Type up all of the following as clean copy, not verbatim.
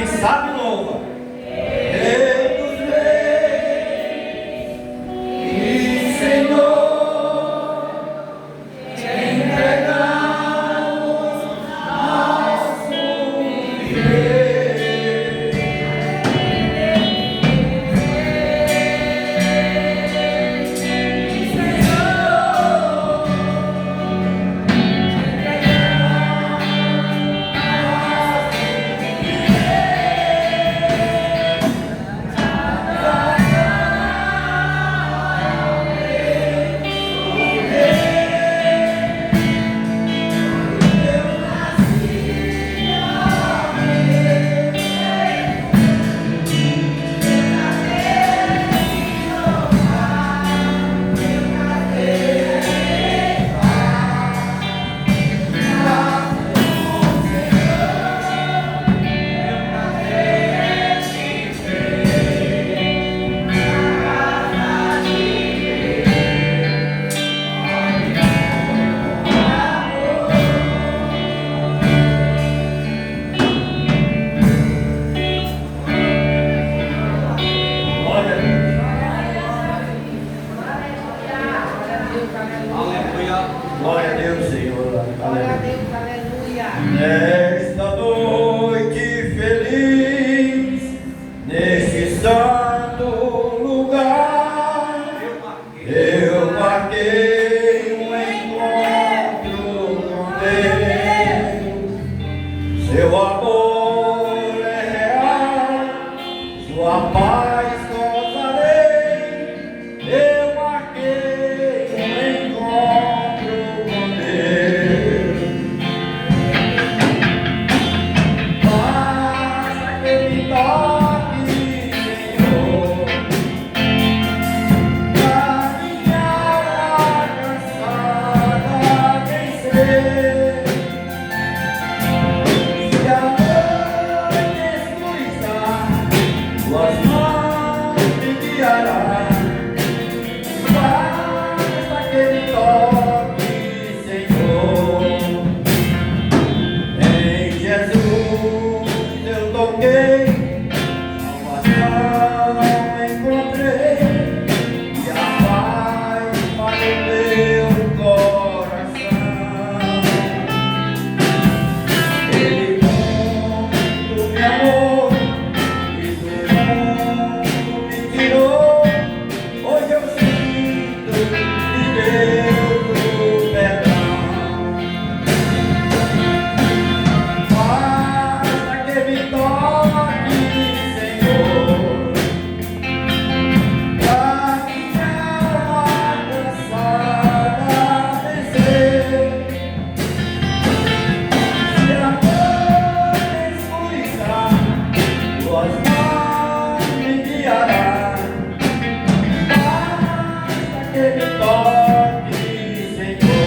Quem sabe louva. Rei dos reis e Senhor, entregamos nosso viver. Glória a Deus, Senhor. Glória a Deus, aleluia. Nesta noite feliz, neste santo lugar, eu marquei um encontro com Deus. Seu amor é real, sua paz gozarei. Eu marquei um encontro com Deus. Basta que me toque, Senhor, pra minha alma cansada vencer. Se a noite escurecer, tuas mãos me guiarão. Basta que me toque, Senhor. Em Jesus eu toquei, salvação encontrei, e a paz para o meu coração. Ele muito me amou e do mundo me tirou. Hoje eu sinto de Deus o perdão. Basta que me toque, Senhor, pra minha alma cansada vencer. Se a noite escurecer, tuas mãos me guiarão. Basta que me toque, Senhor.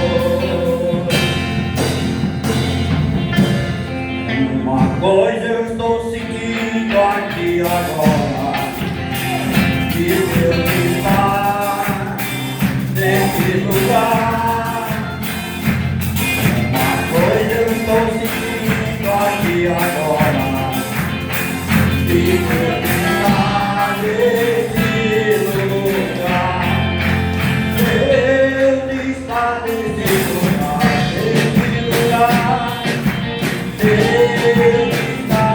Uma coisa eu estou sentindo aqui agora, que Deus está nesse lugar. Uma coisa eu estou sentindo aqui agora, que Deus está nesse lugar. Deus está nesse lugar, nesse lugar. Deus está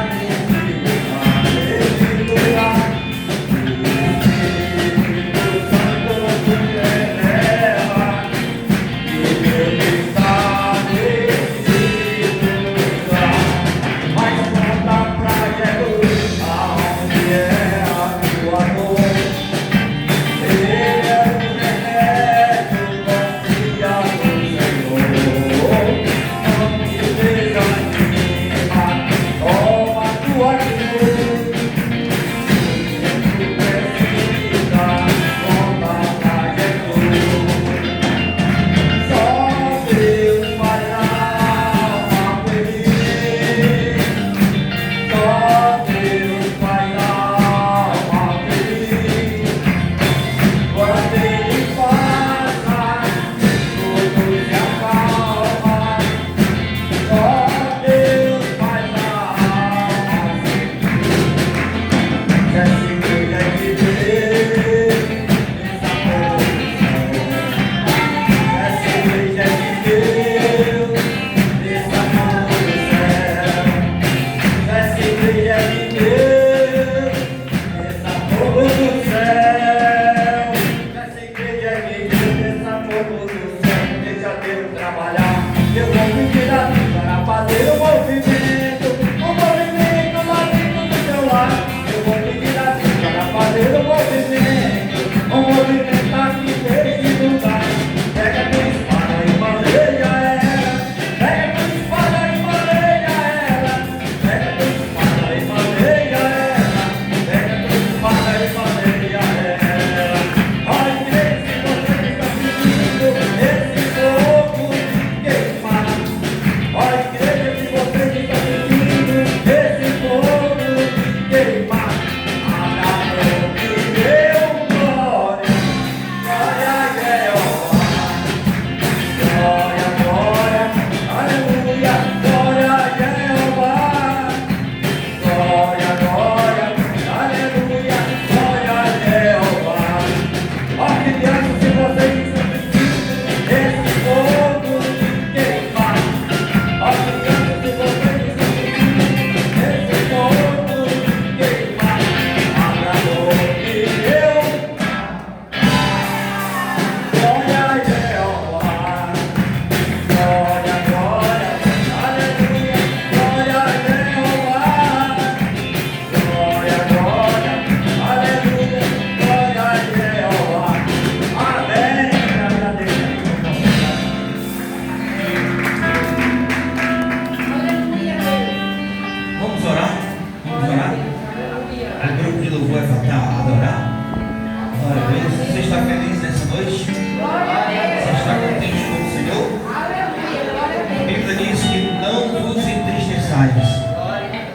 forçai-vos,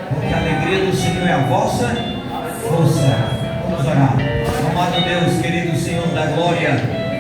porque a alegria do Senhor é a vossa força. Vamos orar. Amado Deus, querido Senhor da glória,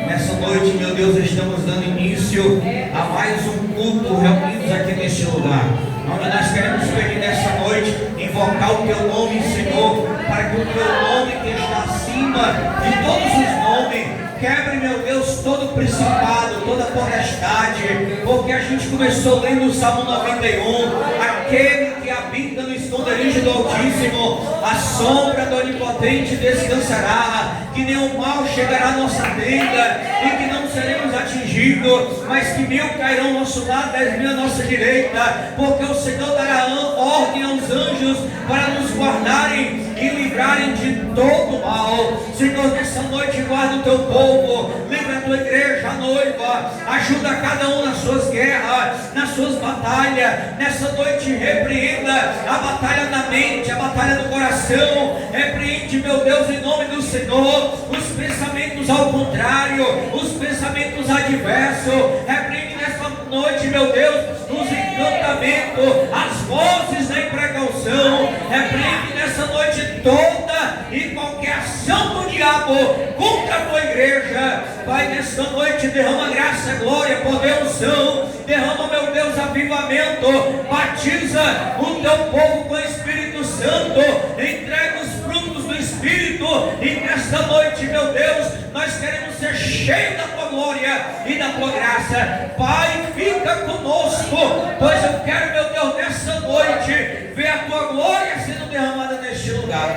nessa noite, meu Deus, estamos dando início a mais um culto reunidos aqui neste lugar, onde nós queremos pedir nessa noite, invocar o Teu nome, Senhor, para que o Teu nome que está acima de todos os nomes quebre, meu Deus, todo principado, toda potestade, porque a gente começou lendo o Salmo 91, aquele que habita no esconderijo do Altíssimo, a sombra do Onipotente descansará, que nenhum mal chegará à nossa tenda, e que não seremos atingidos, mas que 1000 cairão ao nosso lado, 10.000 à nossa direita, porque o Senhor dará ordem aos anjos para nos guardarem e livrarem de todo mal. Senhor, nessa noite guarda o Teu povo, livra a Tua igreja, a noiva, ajuda cada um nas suas guerras, nas suas batalhas. Nessa noite repreenda a batalha da mente, a batalha do coração, repreende, meu Deus, em nome do Senhor, os pensamentos ao contrário, os pensamentos adversos, repreende nessa noite, meu Deus, os encantamentos, as vozes da imprecaução, repreende nessa noite toda e qualquer ação do diabo contra a Tua igreja. Pai, nesta noite derrama graça, glória, poder, unção, derrama, meu Deus, avivamento, batiza o Teu povo com o Espírito Santo, entrega os frutos do Espírito, e nesta noite, meu Deus, nós queremos ser cheios da Tua glória e da Tua graça. Pai, fica conosco, pois eu quero, meu Deus, nessa noite ver a Tua glória sendo derramada neste lugar.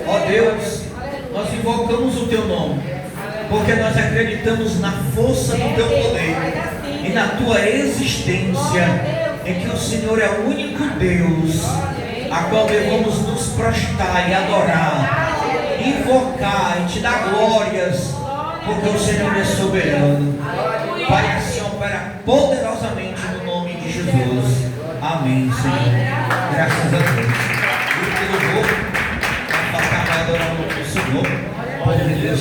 Ó Deus, nós invocamos o Teu nome, porque nós acreditamos na força do Teu poder e na Tua existência, em que o Senhor é o único Deus a qual devemos nos prostrar e adorar, invocar e Te dar glórias, porque o Senhor é soberano. Pai, assim opera poderosamente no nome de Jesus. Amém, Senhor. Graças a Deus.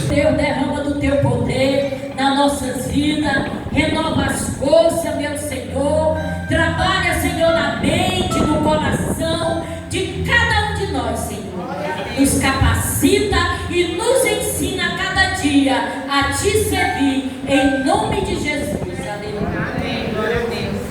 Deus, derrama do Teu poder nas nossas vidas, renova as forças, meu Senhor. Trabalha, Senhor, na mente, no coração de cada um de nós, Senhor. Nos capacita e nos ensina a cada dia a Te servir, em nome de Jesus. Aleluia. Amém. Glória a Deus.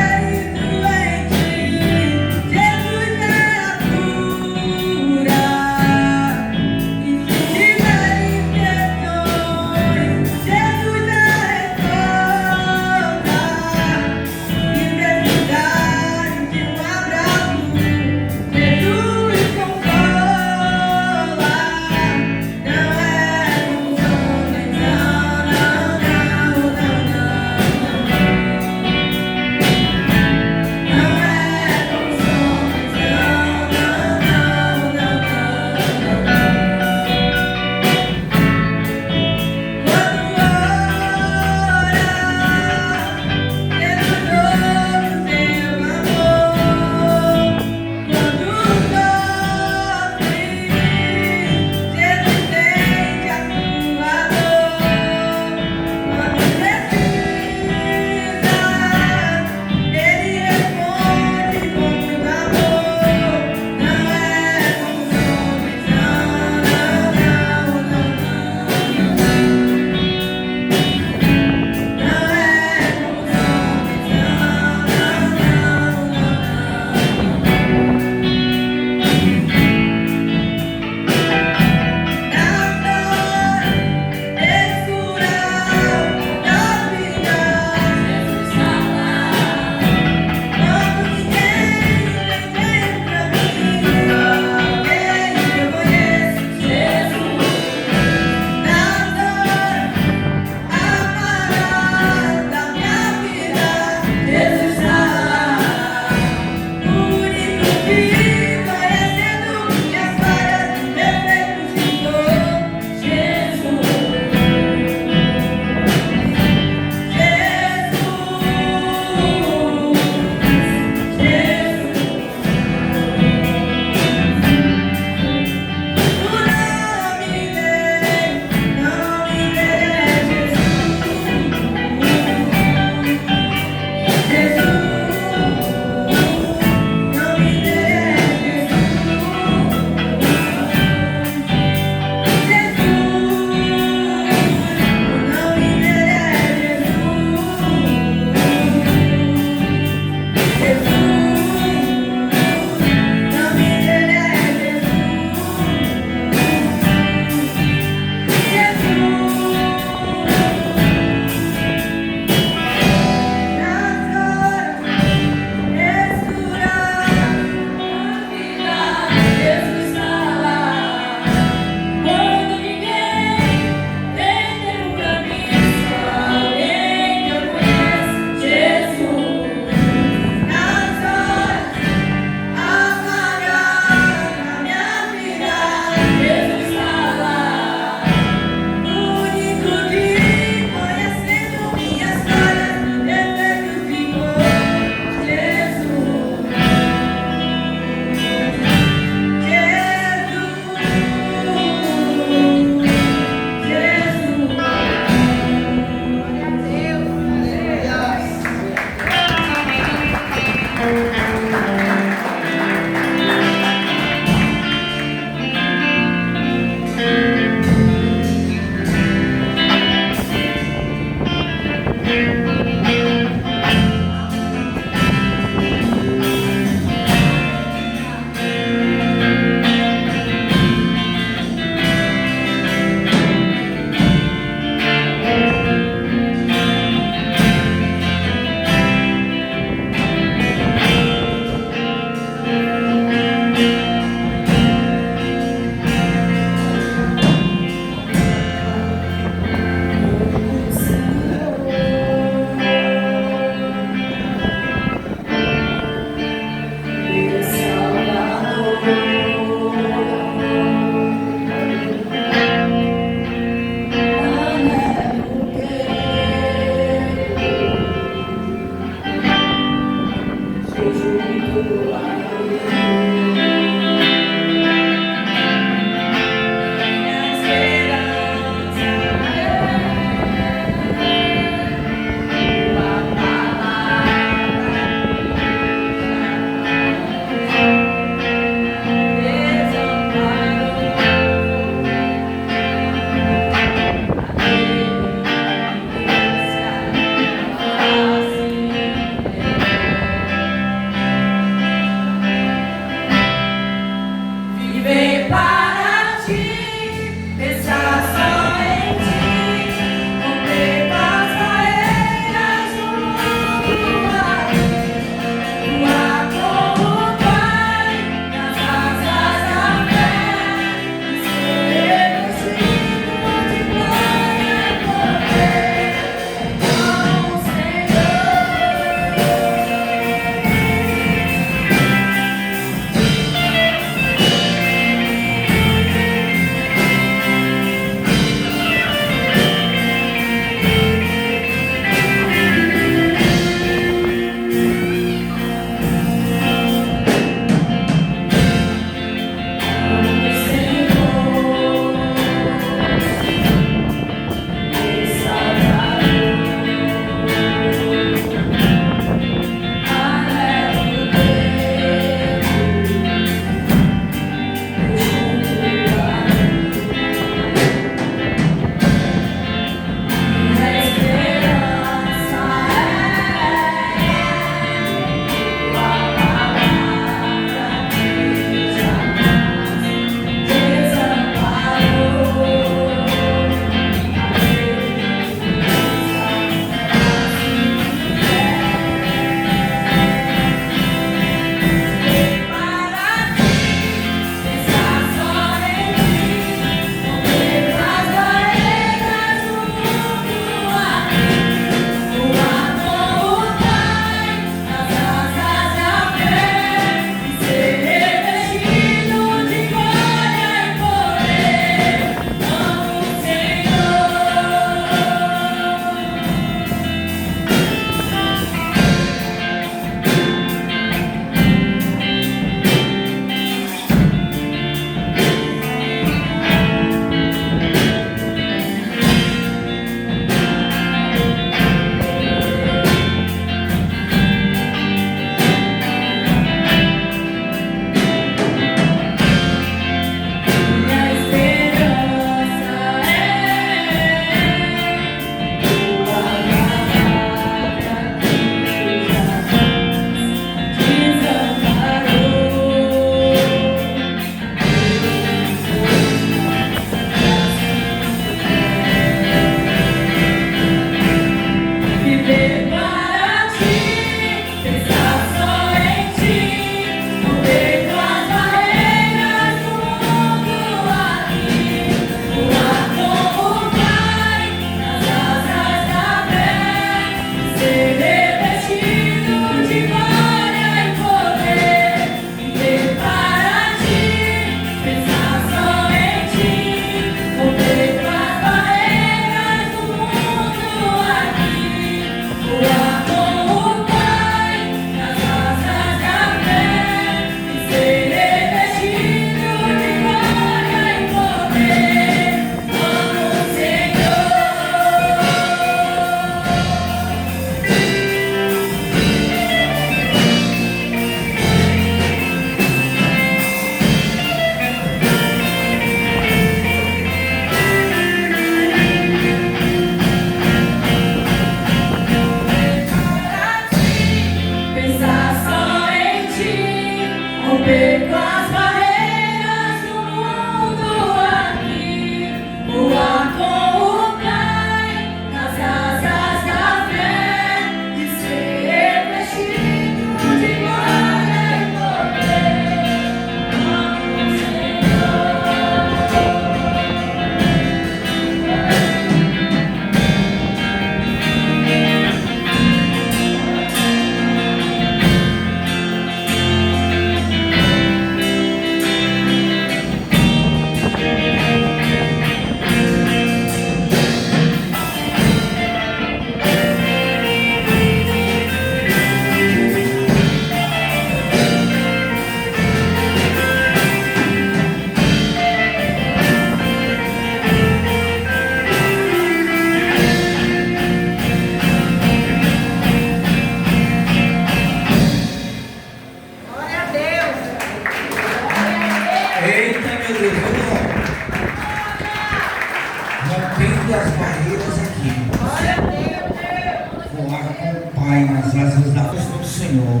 Senhor,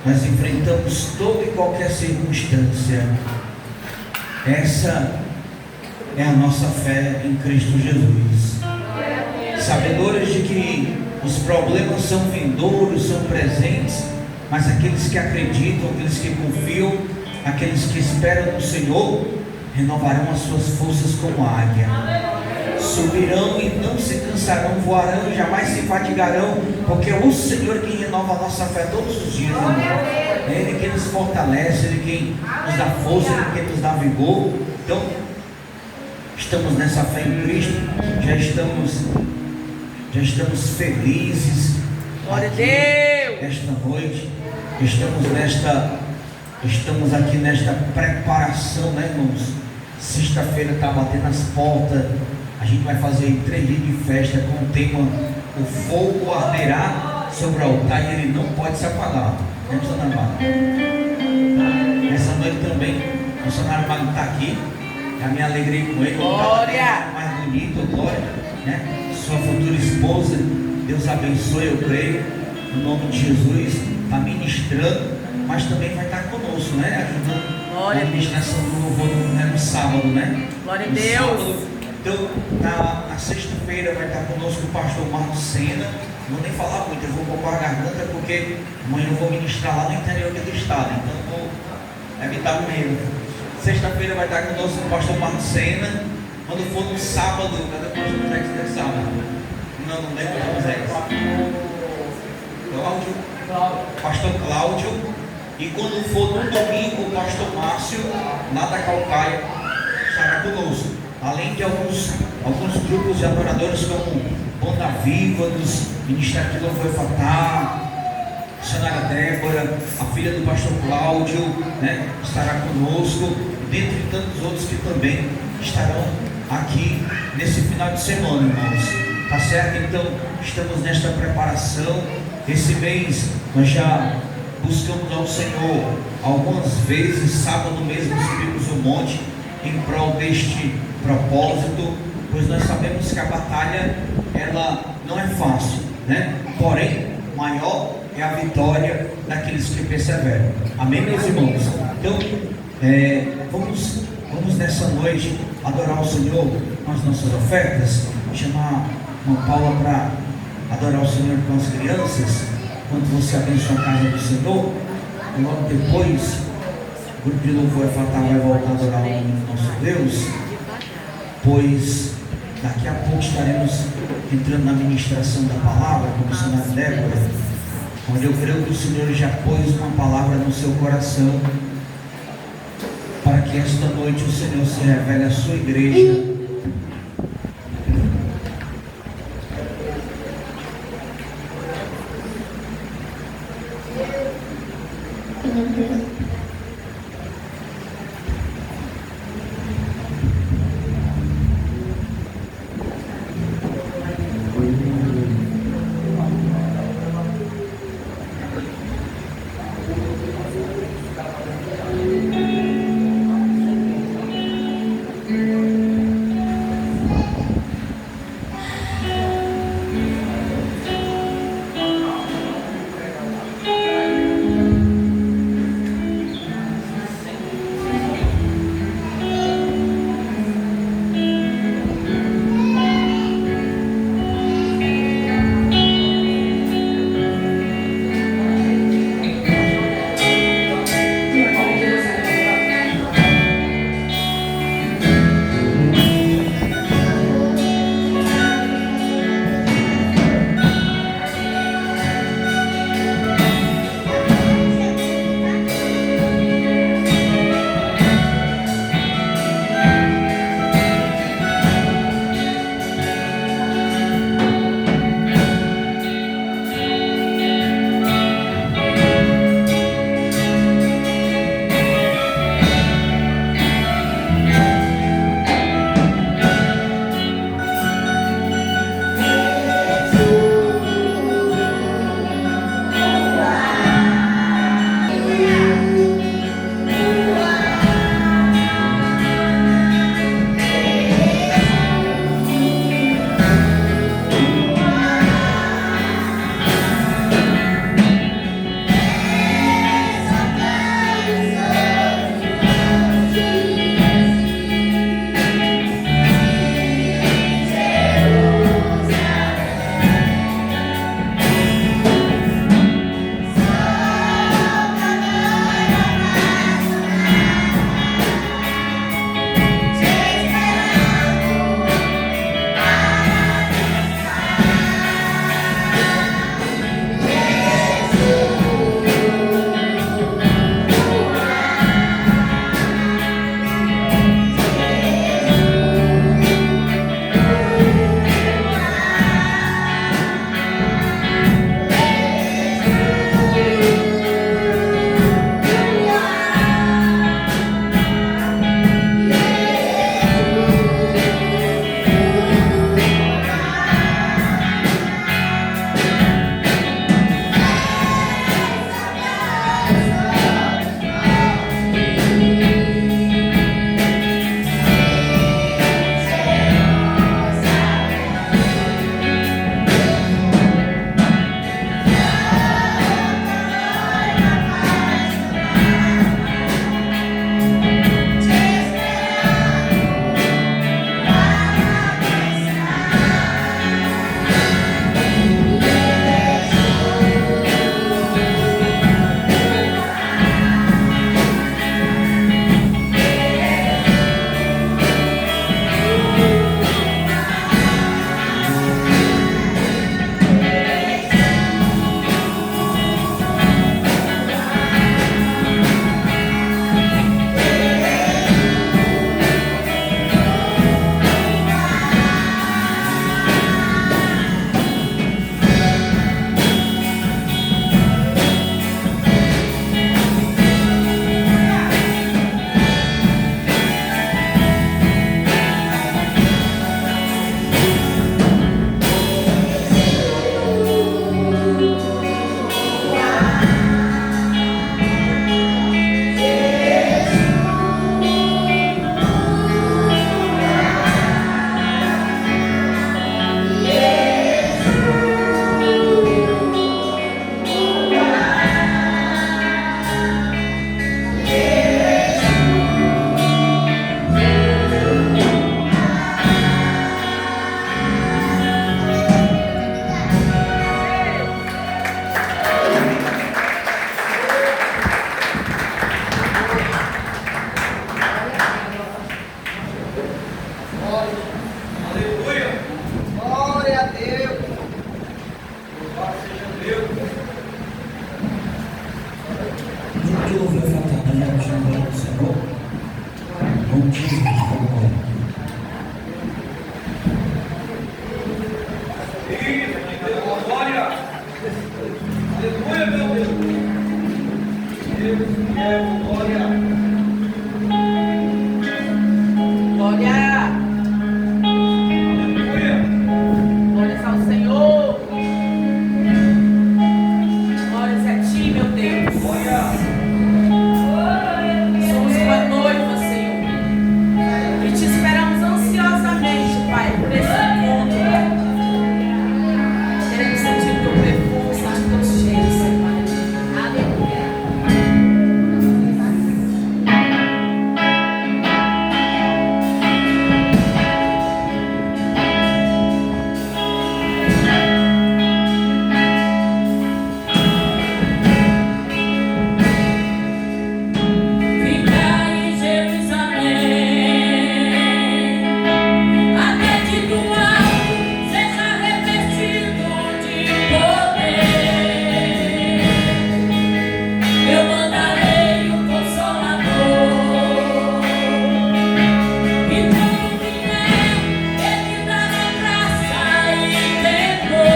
nós enfrentamos toda e qualquer circunstância. Essa é a nossa fé em Cristo Jesus. Sabedores de que os problemas são vindouros, são presentes, mas aqueles que acreditam, aqueles que confiam, aqueles que esperam no Senhor, renovarão as suas forças como águia. Subirão e não se cansarão, voarão e jamais se fatigarão, porque é o Senhor quem renova a nossa fé todos os dias, irmão. É Ele quem nos fortalece, Ele quem nos dá força, Ele quem nos dá vigor. Então, estamos nessa fé em Cristo, já estamos felizes. Glória a Deus. Esta noite, estamos aqui nesta preparação, né, irmãos? Sexta-feira está batendo as portas. A gente vai fazer 3 dias de festa com o tema "O fogo arderá sobre o altar e ele não pode se apagar". Né, missionário Magno? Essa noite também, o missionário Magno está aqui. Já me alegrei com ele. Glória! Mais bonito, glória, né? Sua futura esposa, Deus abençoe, eu creio, no nome de Jesus. Está ministrando, mas também vai estar conosco, né? Ajudando Glória a administração do louvor no sábado, né? Glória a No Deus. sábado. Então, na sexta-feira vai estar conosco o pastor Marcos Sena. Não vou nem falar muito, eu vou poupar a garganta, porque amanhã eu vou ministrar lá no interior do estado, então vou evitar o medo. Sexta-feira vai estar conosco o pastor Marcos Sena. Quando for no sábado, cadê o pastor José que deve sábado? Não lembro o José. Pastor Cláudio. E quando for no domingo, o pastor Márcio, lá da Calcaia, estará conosco. Além de alguns grupos de adoradores, como Banda Viva, dos Ministérios de Louvor e Fatá, a missionária Débora, a filha do pastor Cláudio, né, estará conosco, dentre tantos outros que também estarão aqui nesse final de semana, irmãos. Tá certo? Então, estamos nesta preparação. Esse mês nós já buscamos ao Senhor algumas vezes. Sábado mesmo subimos o monte em prol deste propósito, pois nós sabemos que a batalha, ela não é fácil, né? Porém, maior é a vitória daqueles que perseveram. Amém, meus irmãos? Então, vamos nessa noite adorar o Senhor com as nossas ofertas. Chamar uma Paula para adorar o Senhor com as crianças, enquanto você abençoa a casa do Senhor. E logo depois, o grupo de louvor Fatá vai voltar a adorar o nome do nosso Deus, pois daqui a pouco estaremos entrando na ministração da palavra com o missionário Débora, onde eu creio que o Senhor já pôs uma palavra no seu coração, para que esta noite o Senhor se revele à sua igreja. Tutto lo fai fatto da me, se no, non ci sono. Glória! Aleluia, meu Deus! Deus é glória! Glória. Aleluia! Glórias ao Senhor. Glórias a ti, meu Deus. Glória! Somos uma noiva, Senhor. E te esperamos ansiosamente, Pai, por esse encontro. Queremos sentir o teu perfume, sentir o teu cheiro, Senhor. Aleluia. Fica em Jerusalém, até que do alto seja revestido de poder. Eu mandarei o Consolador, e quando vier, ele dará graça e temor.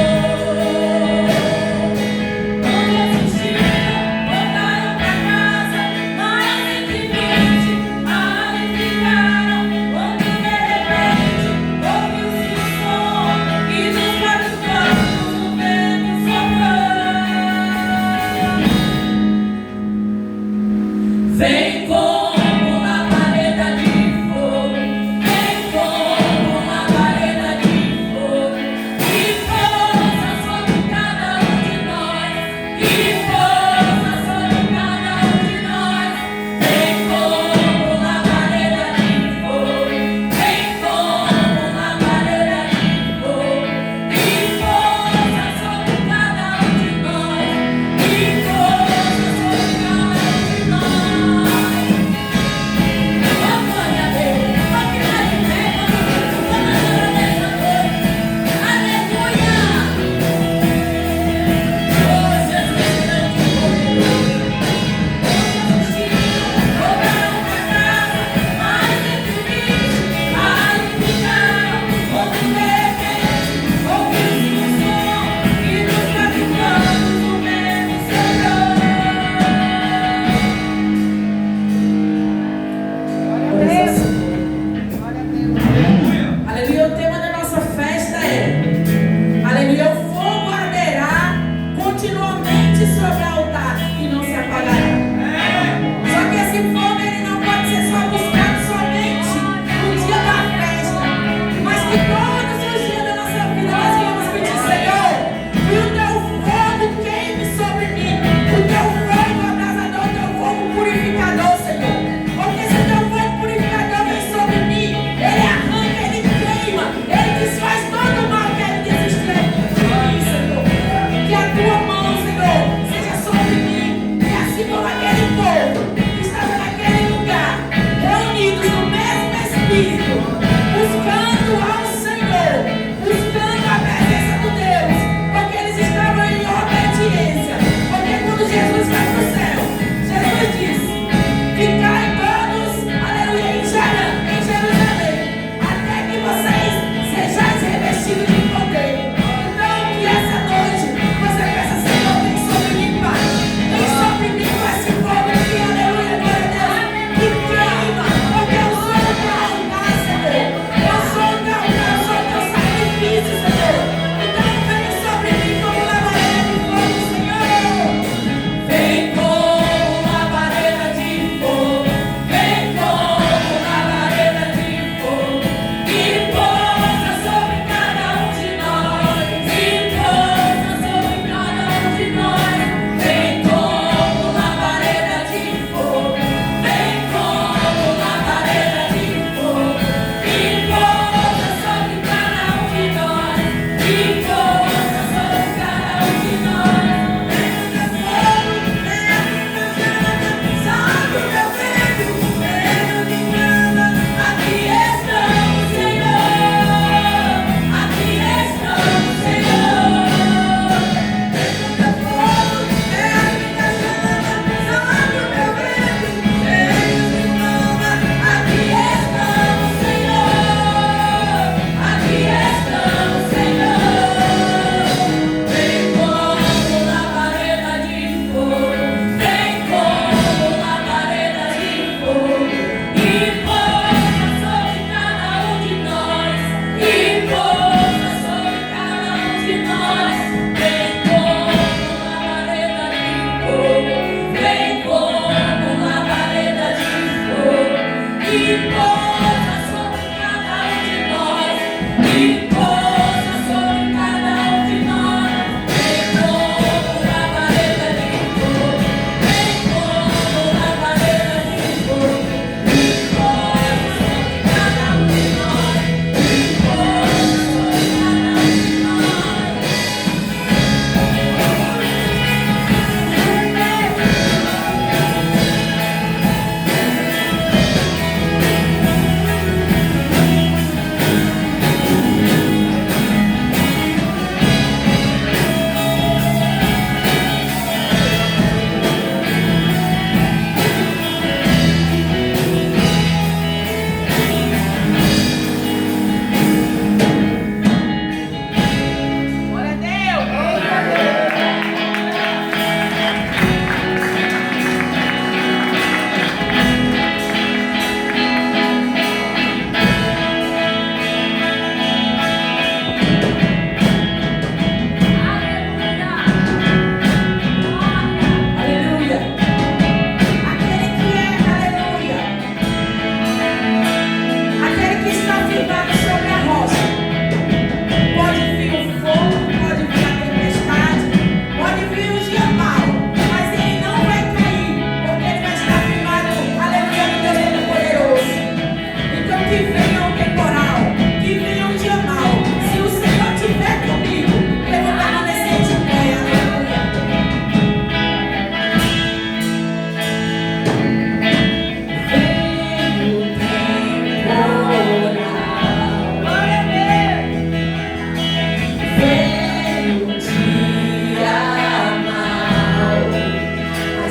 Quando existiram, voltaram pra casa, mais de 20 ali ficaram. Quando de repente ouviu-se o som, e dos quatro cantos o vento soprou. Vem como labareda de fogo, vem como labareda de fogo, e pousa sobre cada um de nós, e pousa sobre cada um de nós. Vem como labareda de fogo, vem como labareda de fogo, e pousa sobre cada um de nós, e pousa sobre cada um de nós.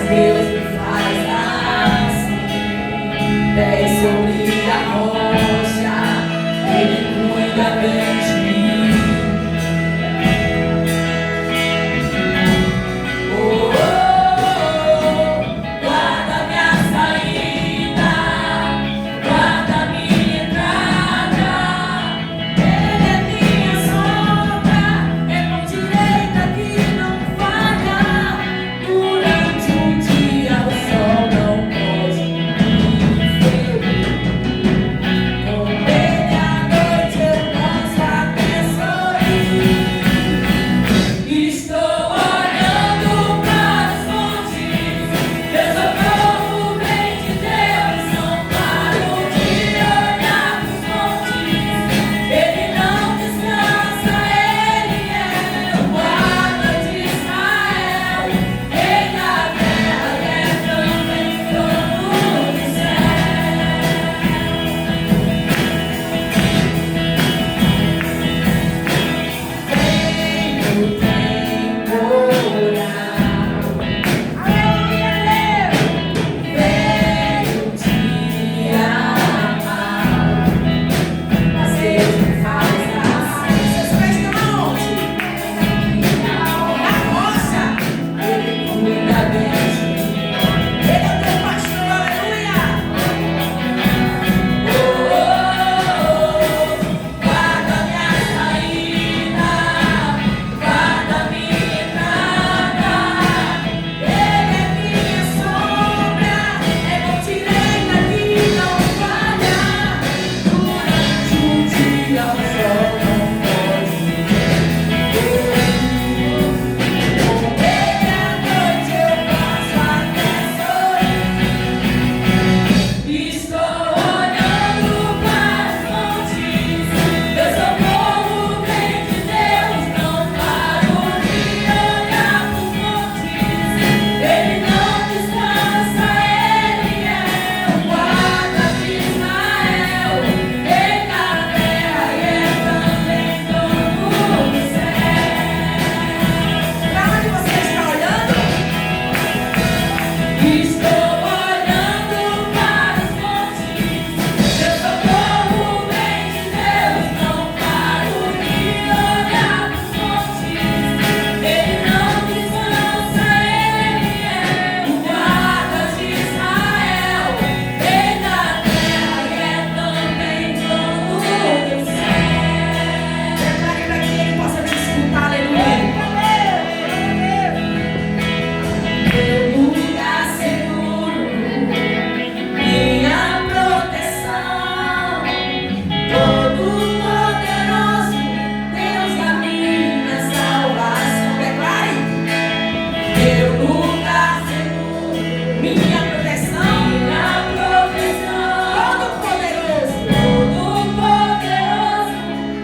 Deus me faz assim. Pé sobre a rocha, Ele cuida bem de mim. Oh, oh, oh, guarda minha saída, guarda minha entrada. Ele é minha sombra, é mão direita que não falha. Durante o dia o sol não pode me ferir. Com ele à noite eu posso até sorrir. Estou olhando para os montes, eu socorro vem de Deus. Não paro de olhar para os montes, Ele não descansa, Ele é meu guarda de Israel. Rei da terra e é também dono do céu. Tenho temporal, veio te amar, mas Deus me faz assim. Seus pés estão aonde? Na rocha, Ele cuida bem de mim. Ele é teu pastor, aleluia. Oh, oh, oh, guarda minha saída, guarda minha entrada. Ele é minha sombra, é mão direita que não falha. Durante o dia o sol não pode me ferir. Com ele à noite eu posso até sorrir. Estou olhando para os montes, meu socorro vem de Deus. Não paro de olhar para os montes, Ele não descansa, Ele é o guarda de Israel. Rei da terra e é também dono do céu. Para onde você está olhando? Estou olhando para os montes, meu socorro vem de Deus. Não paro de olhar para os montes, Ele não descansa, Ele é o guarda de Israel. Rei da terra e é também dono do céu. Declare para que Ele possa te escutar, aleluia. Meu lugar seguro, minha proteção, Todo-Poderoso, Deus da minha salvação. Declare. Meu lugar seguro, minha proteção, Todo-Poderoso,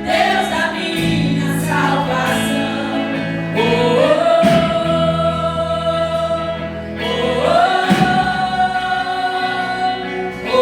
Deus da minha salvação. Oh, oh, oh, oh, oh,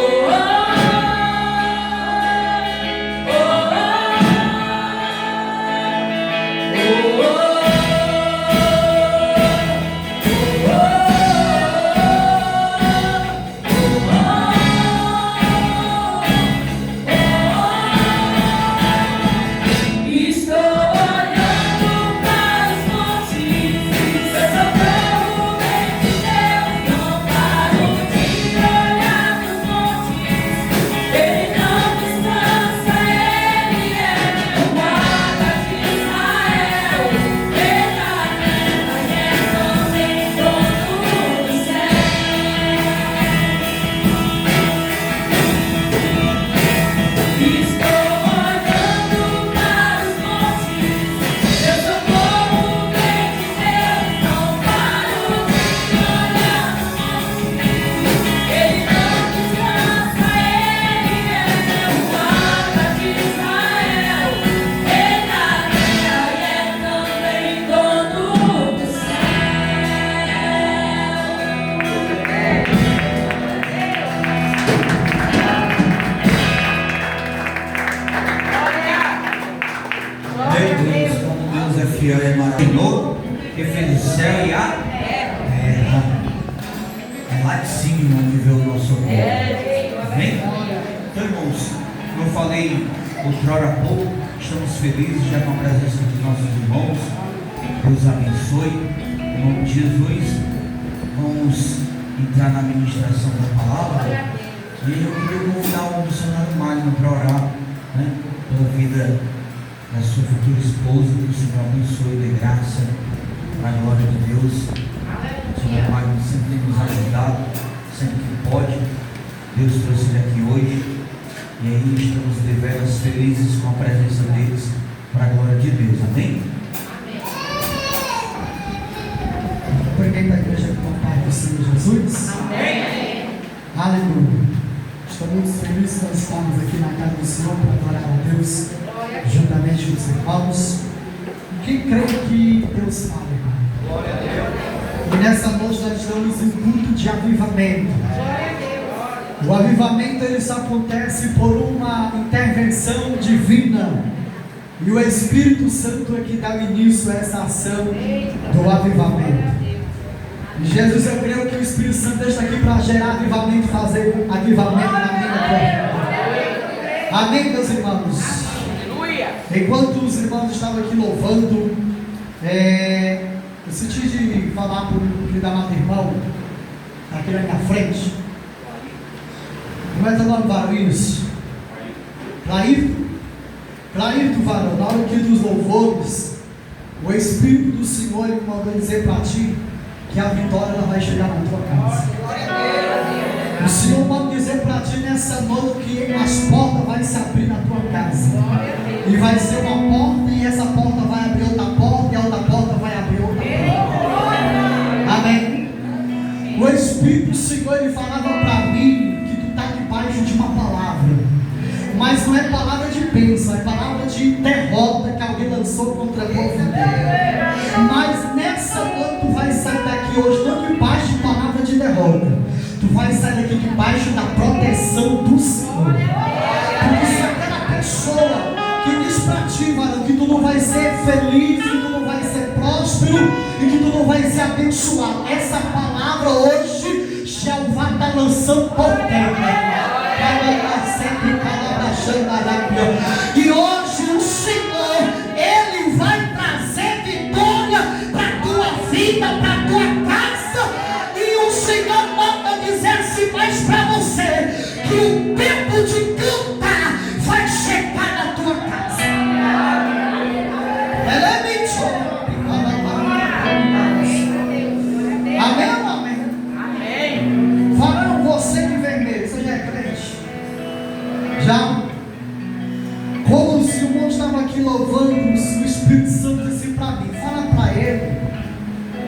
Estou olhando para os montes, meu socorro vem de Deus. Não paro de olhar para os montes, Ele não descansa, Ele é meu guarda de Israel. Rei da terra e é também dono do céu. Estou olhando para os montes, meu socorro vem de Deus. Não paro de olhar para os montes, Ele não descansa, Ele é meu guarda de Israel. Rei da terra e é também dono do céu. Meu Deus, como Deus é fiel e maravilhoso, que fez o céu e a terra. lá de cima onde vê o nosso corpo. Amém? Então, irmãos, como eu falei outrora há pouco, estamos felizes já com a presença dos nossos irmãos. Deus abençoe. Em nome de Jesus, vamos entrar na ministração da palavra. E eu queria convidar o missionário Magno para orar, né, pela vida da sua futura esposa. Que o Senhor abençoe, dê graça, para a glória de Deus. O Senhor Magno sempre tem nos ajudado, sempre que pode. Deus trouxe ele aqui hoje. E aí estamos deveras felizes com a presença deles, para a glória de Deus. Amém? Cumprimento a igreja com o Pai do Senhor Jesus. Amém. Aleluia. Estou muito feliz de estarmos aqui na casa do Senhor para adorar a Deus, juntamente com os irmãos. E quem crê que Deus fala, irmão? Glória a Deus. E nessa noite nós estamos em culto de avivamento. O avivamento ele só acontece por uma intervenção divina. E o Espírito Santo é que dá início a essa ação do avivamento. E Jesus, eu creio que o Espírito Santo está aqui para gerar avivamento, fazer avivamento na minha vida. Amém, meus irmãos? Enquanto os irmãos estavam aqui louvando, eu senti de falar para o querido amado irmão, aqui na minha frente. Como é teu nome, varão? Isso? Clairto, varão, na hora aqui dos louvores, o Espírito do Senhor me mandou dizer para ti que a vitória ela vai chegar na tua casa. O Senhor manda dizer para ti nessa noite que as portas vão se abrir na tua casa. E vai ser uma porta, e essa porta vai abrir outra porta, e a outra porta vai abrir outra porta. Amém? O Espírito do Senhor ele falava para mim que tu está debaixo de uma palavra. Mas não é palavra de bênção, é palavra de derrota que alguém lançou contra a tua vida. Mas nessa noite tu vai sair daqui hoje não debaixo de palavra de derrota. Tu vai sair daqui debaixo da proteção do Senhor. Porque se aquela pessoa que diz para ti, varão, que tu não vai ser feliz, que tu não vai ser próspero e que tu não vai ser abençoado, essa palavra hoje Jeová está lançando por terra. E hoje o Senhor, Ele vai trazer vitória para a tua vida, para a tua casa. E o Senhor manda dizer assim mais para você, que o tempo de cantar vai chegar na tua casa. Ela é mentira. Amém ou amém? Amém. Varão, você de vermelho, você já é crente? Já? Como se o irmão estava aqui louvando, o Espírito Santo disse para mim, fala para ele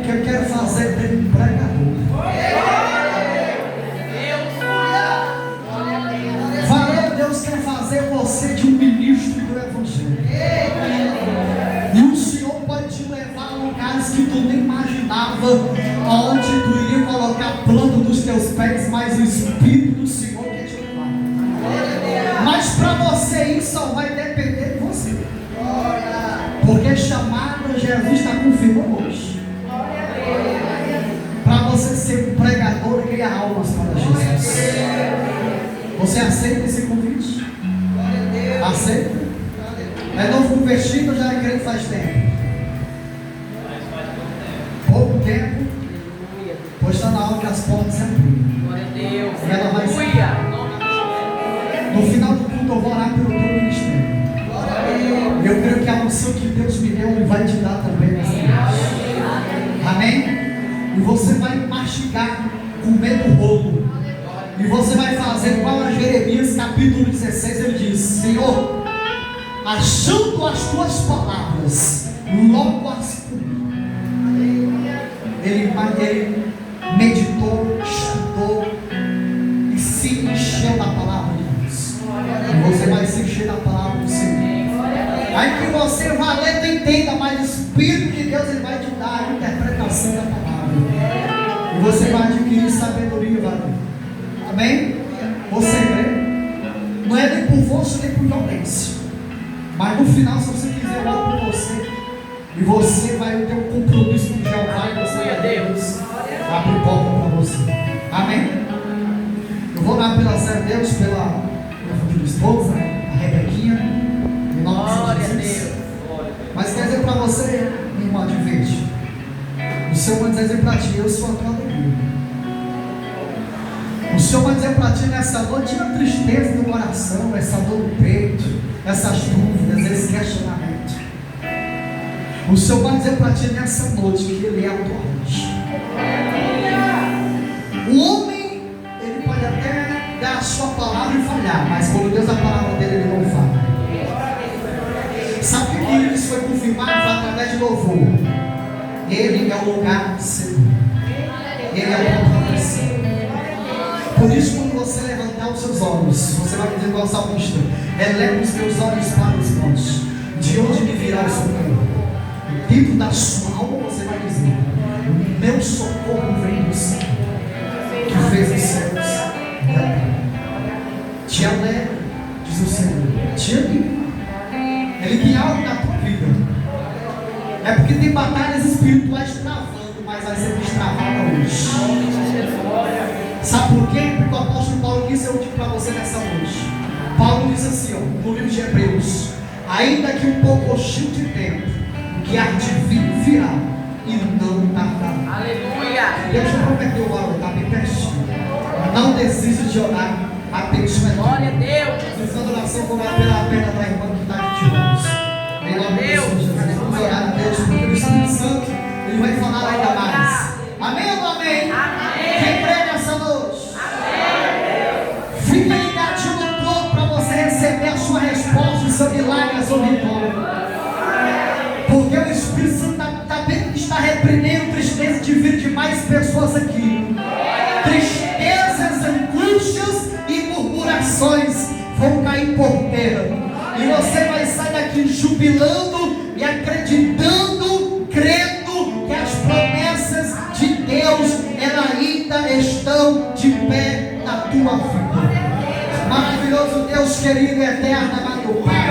que eu quero fazer dele um pregador. Varão, Deus quer fazer você de um ministro do Evangelho. E o Senhor pode te levar a lugares que tu nem imaginava, onde tu iria colocar a planta dos teus pés, mas o Espírito do Senhor quer te levar. Mas para você ir só vai depender de você. Porque chamada Jesus está confirmando hoje. Para você ser um pregador e ganhar almas para Jesus. Você aceita esse convite? Aceita? É novo convertido ou já é crente faz tempo? Pouco tempo? Pois está na hora que as portas se abrirem. E ela vai se abrir. No final do culto eu vou orar pelo teu ministério. E eu creio que a unção que Deus me deu, Ele vai te dar também nessa noite. Amém? E você vai mastigar, comer do rolo. E você vai fazer igual a Jeremias capítulo 16, ele diz: Senhor, achando as tuas palavras, logo as comi. Ele meditou, estudou e se encheu da palavra de Deus. E você vai se encher da palavra do Senhor. Aí que você vai ler, não entenda, mas o Espírito de Deus ele vai te dar a interpretação da palavra. E você vai adquirir sabedoria, varão. Amém? Você crê? Não é nem por força nem por violência. Mas no final, se você quiser, eu oro por você. E você vai ter um compromisso com Jeová e você vai Deus abrir porta para você. Amém? esposa, a Rebequinha, em nome de Jesus. Mas quer dizer para você, minha irmã de verde, o Senhor vai dizer para ti: eu sou a tua alegria. O Senhor vai dizer para ti nessa noite: tira a tristeza do coração, essa dor no peito, essas dúvidas, esse questionamento. O Senhor vai dizer para ti nessa noite que Ele é a tua rocha. O homem, ele pode até dar a sua palavra e falhar, mas quando Deus dá a palavra dele, Ele não falha. Sabe que isso foi confirmado através de louvor? Ele é o lugar seguro. Ele é a tua proteção. Por isso, quando você levantar os seus olhos, você vai dizer igual ao salmista: eleva os meus olhos para os montes, de onde me virá o socorro? Dentro da sua alma você vai dizer: o meu socorro vem do Senhor, que fez os céus. Te alegra, diz o Senhor, te anima. Ele tem algo na tua vida. É porque tem batalhas espirituais travando, mas vai ser destravada hoje. Sabe por quê? Porque o apóstolo Paulo disse: eu digo para você nessa noite. Paulo diz assim, no livro de Hebreus: ainda que um pouco hostil de tempo, o que há de vir virá e não tardará. Aleluia! Deus te prometeu agora, está bem pertinho. Não desista de orar, apenas melhor. Glória a Deus! Precisando oração, vou orar pela perna da irmã que está aqui de mãos. Em nome de Jesus, vamos orar a Deus, porque o Espírito Santo, Ele vai falar ainda mais. Amém ou não amém? Amém! Quem crê nessa noite? Amém! Fique ligado no trono para você receber a sua resposta, o seu milagre, a sua vitória. Porque o Espírito Santo está repreendendo tristeza de vida de mais pessoas aqui. Tristezas, angústias e murmurações vão cair por terra. E você vai sair daqui jubilando e acreditando, crendo que as promessas de Deus, elas ainda estão de pé na tua vida. Maravilhoso Deus querido e eterno, amado Pai.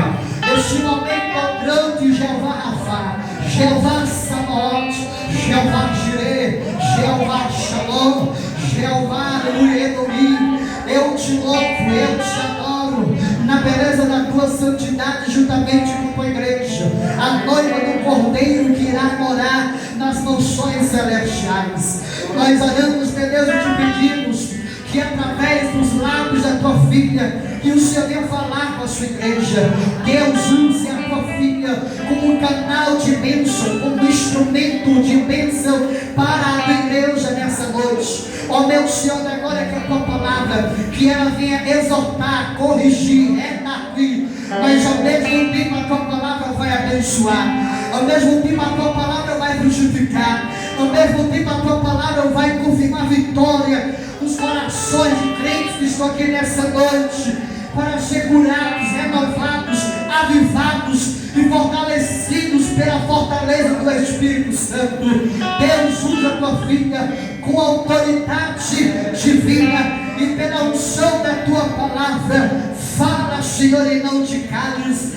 Este momento é o grande Jeová Rafá, Jeová Sabaoth, Jeová Jireh, Jeová Shalom, Jeová Elohim. Eu te louvo, eu te adoro, na beleza da tua santidade, juntamente com a tua igreja, a noiva do Cordeiro que irá morar nas mansões celestiais. Nós oramos, meu Deus, e te pedimos que através dos lábios da tua filha, que o Senhor venha falar com a sua igreja. Deus, use a tua filha como um canal de bênção, como um instrumento de bênção para a tua igreja nessa noite. Ó meu Senhor, agora que a tua palavra, que ela venha exortar, corrigir, redarguir, mas ao mesmo tempo a tua palavra vai abençoar, ao mesmo tempo a tua palavra vai frutificar, ao mesmo tempo a tua palavra vai confirmar vitória nos corações de crentes que estão aqui nessa noite, para ser curados, renovados, avivados e fortalecidos pela fortaleza do Espírito Santo. Deus, usa a tua filha com autoridade divina e pela unção da tua palavra. Fala, Senhor, e não te cales.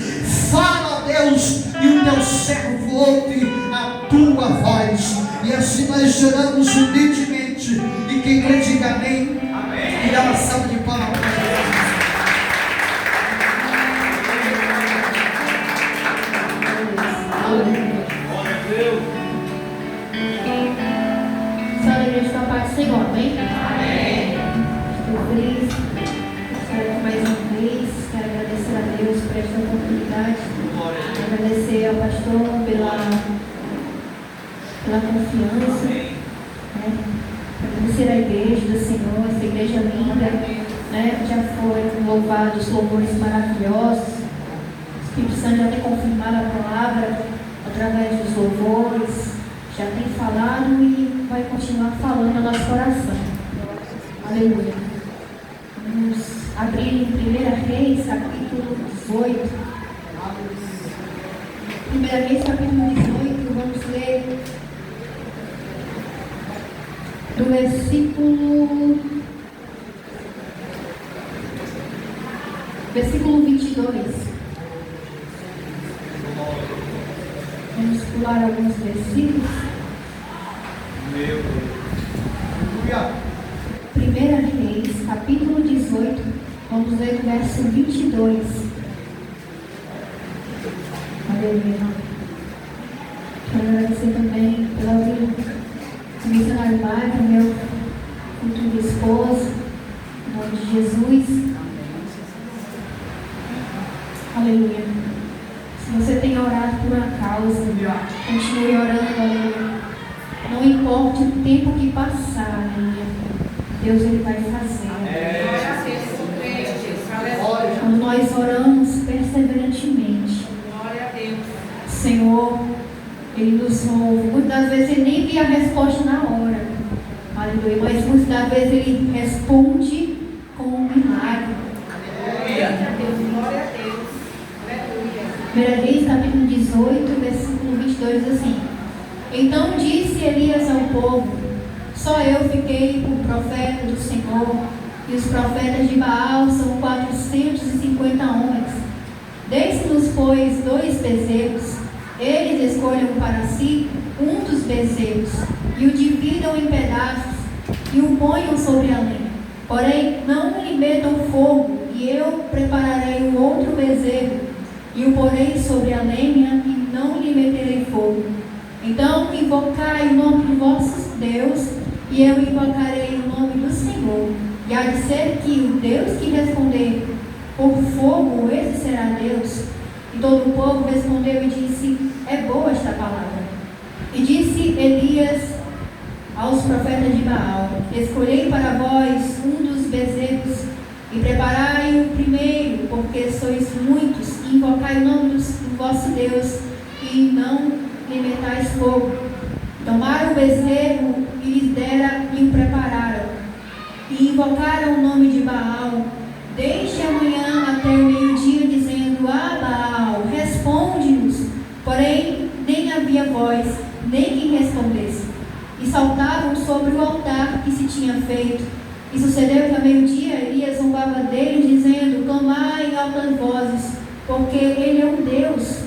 Fala, Deus, e o teu servo ouve a tua voz. E assim nós choramos humildemente. E quem crê, diga amém. Amém. E dá uma salva de palmas para Jesus. Glória a Deus. Só a igreja da paz do Senhor, amém? Amém! Estou feliz, estou mais uma vez. Quero agradecer a Deus por esta oportunidade. Agradecer ao pastor pela confiança. Agradecer a igreja do Senhor, essa igreja linda. Já foram louvados louvores maravilhosos. O Espírito Santo já tem confirmado a palavra através dos louvores, já tem falado e vai continuar falando no nosso coração. Aleluia. Vamos abrir em 1 Reis, capítulo 18. 1 Reis, capítulo 18, vamos ler do versículo 22. Vamos pular alguns versículos. 1 Reis, capítulo 18, vamos Vamos ler o verso 22. Aleluia. Quero agradecer também pela vida do missionário Mário, meu futuro esposo, em nome de Jesus. Aleluia. Se você tem orado por uma causa, continue orando, aleluia. Não importa o tempo que passar, aleluia. Deus ele vai fazer. Quando nós oramos perseverantemente, Senhor, Ele nos ouve. Muitas das vezes Ele nem vê a resposta na hora. Aleluia. Mas muitas das vezes Ele responde com um milagre. Glória a Deus. 1 Reis, capítulo 18, versículo 22, diz assim: Então disse Elias ao povo: Só eu fiquei por profeta do Senhor, e os profetas de Baal são 450 homens. Deixe-nos, pois, 2 bezerros. Eles escolham para si um dos bezerros, e o dividam em pedaços, e o ponham sobre a lenha. Porém, não lhe metam fogo, e eu prepararei o outro bezerro, e o porei sobre a lenha, e não lhe meterei fogo. Então invocai o nome de vosso Deus, e eu invocarei o nome do Senhor. E há de ser que o Deus que responder por fogo, esse será Deus. E todo o povo respondeu e disse: É boa esta palavra. E disse Elias aos profetas de Baal: Escolhei para vós um dos bezerros, e preparai o primeiro, porque sois muitos, e invocai o nome do vosso Deus, e não lhe metais fogo. Tomaram o bezerro e lhes dera e o prepararam, e invocaram o nome de Baal, desde a manhã até o meio-dia, dizendo: Ah, Baal, responde-nos. Porém, nem havia voz, nem quem respondesse. E saltavam sobre o altar que se tinha feito. E sucedeu que ao meio-dia Elias zombava deles, dizendo: Clamai em altas vozes, porque ele é um Deus.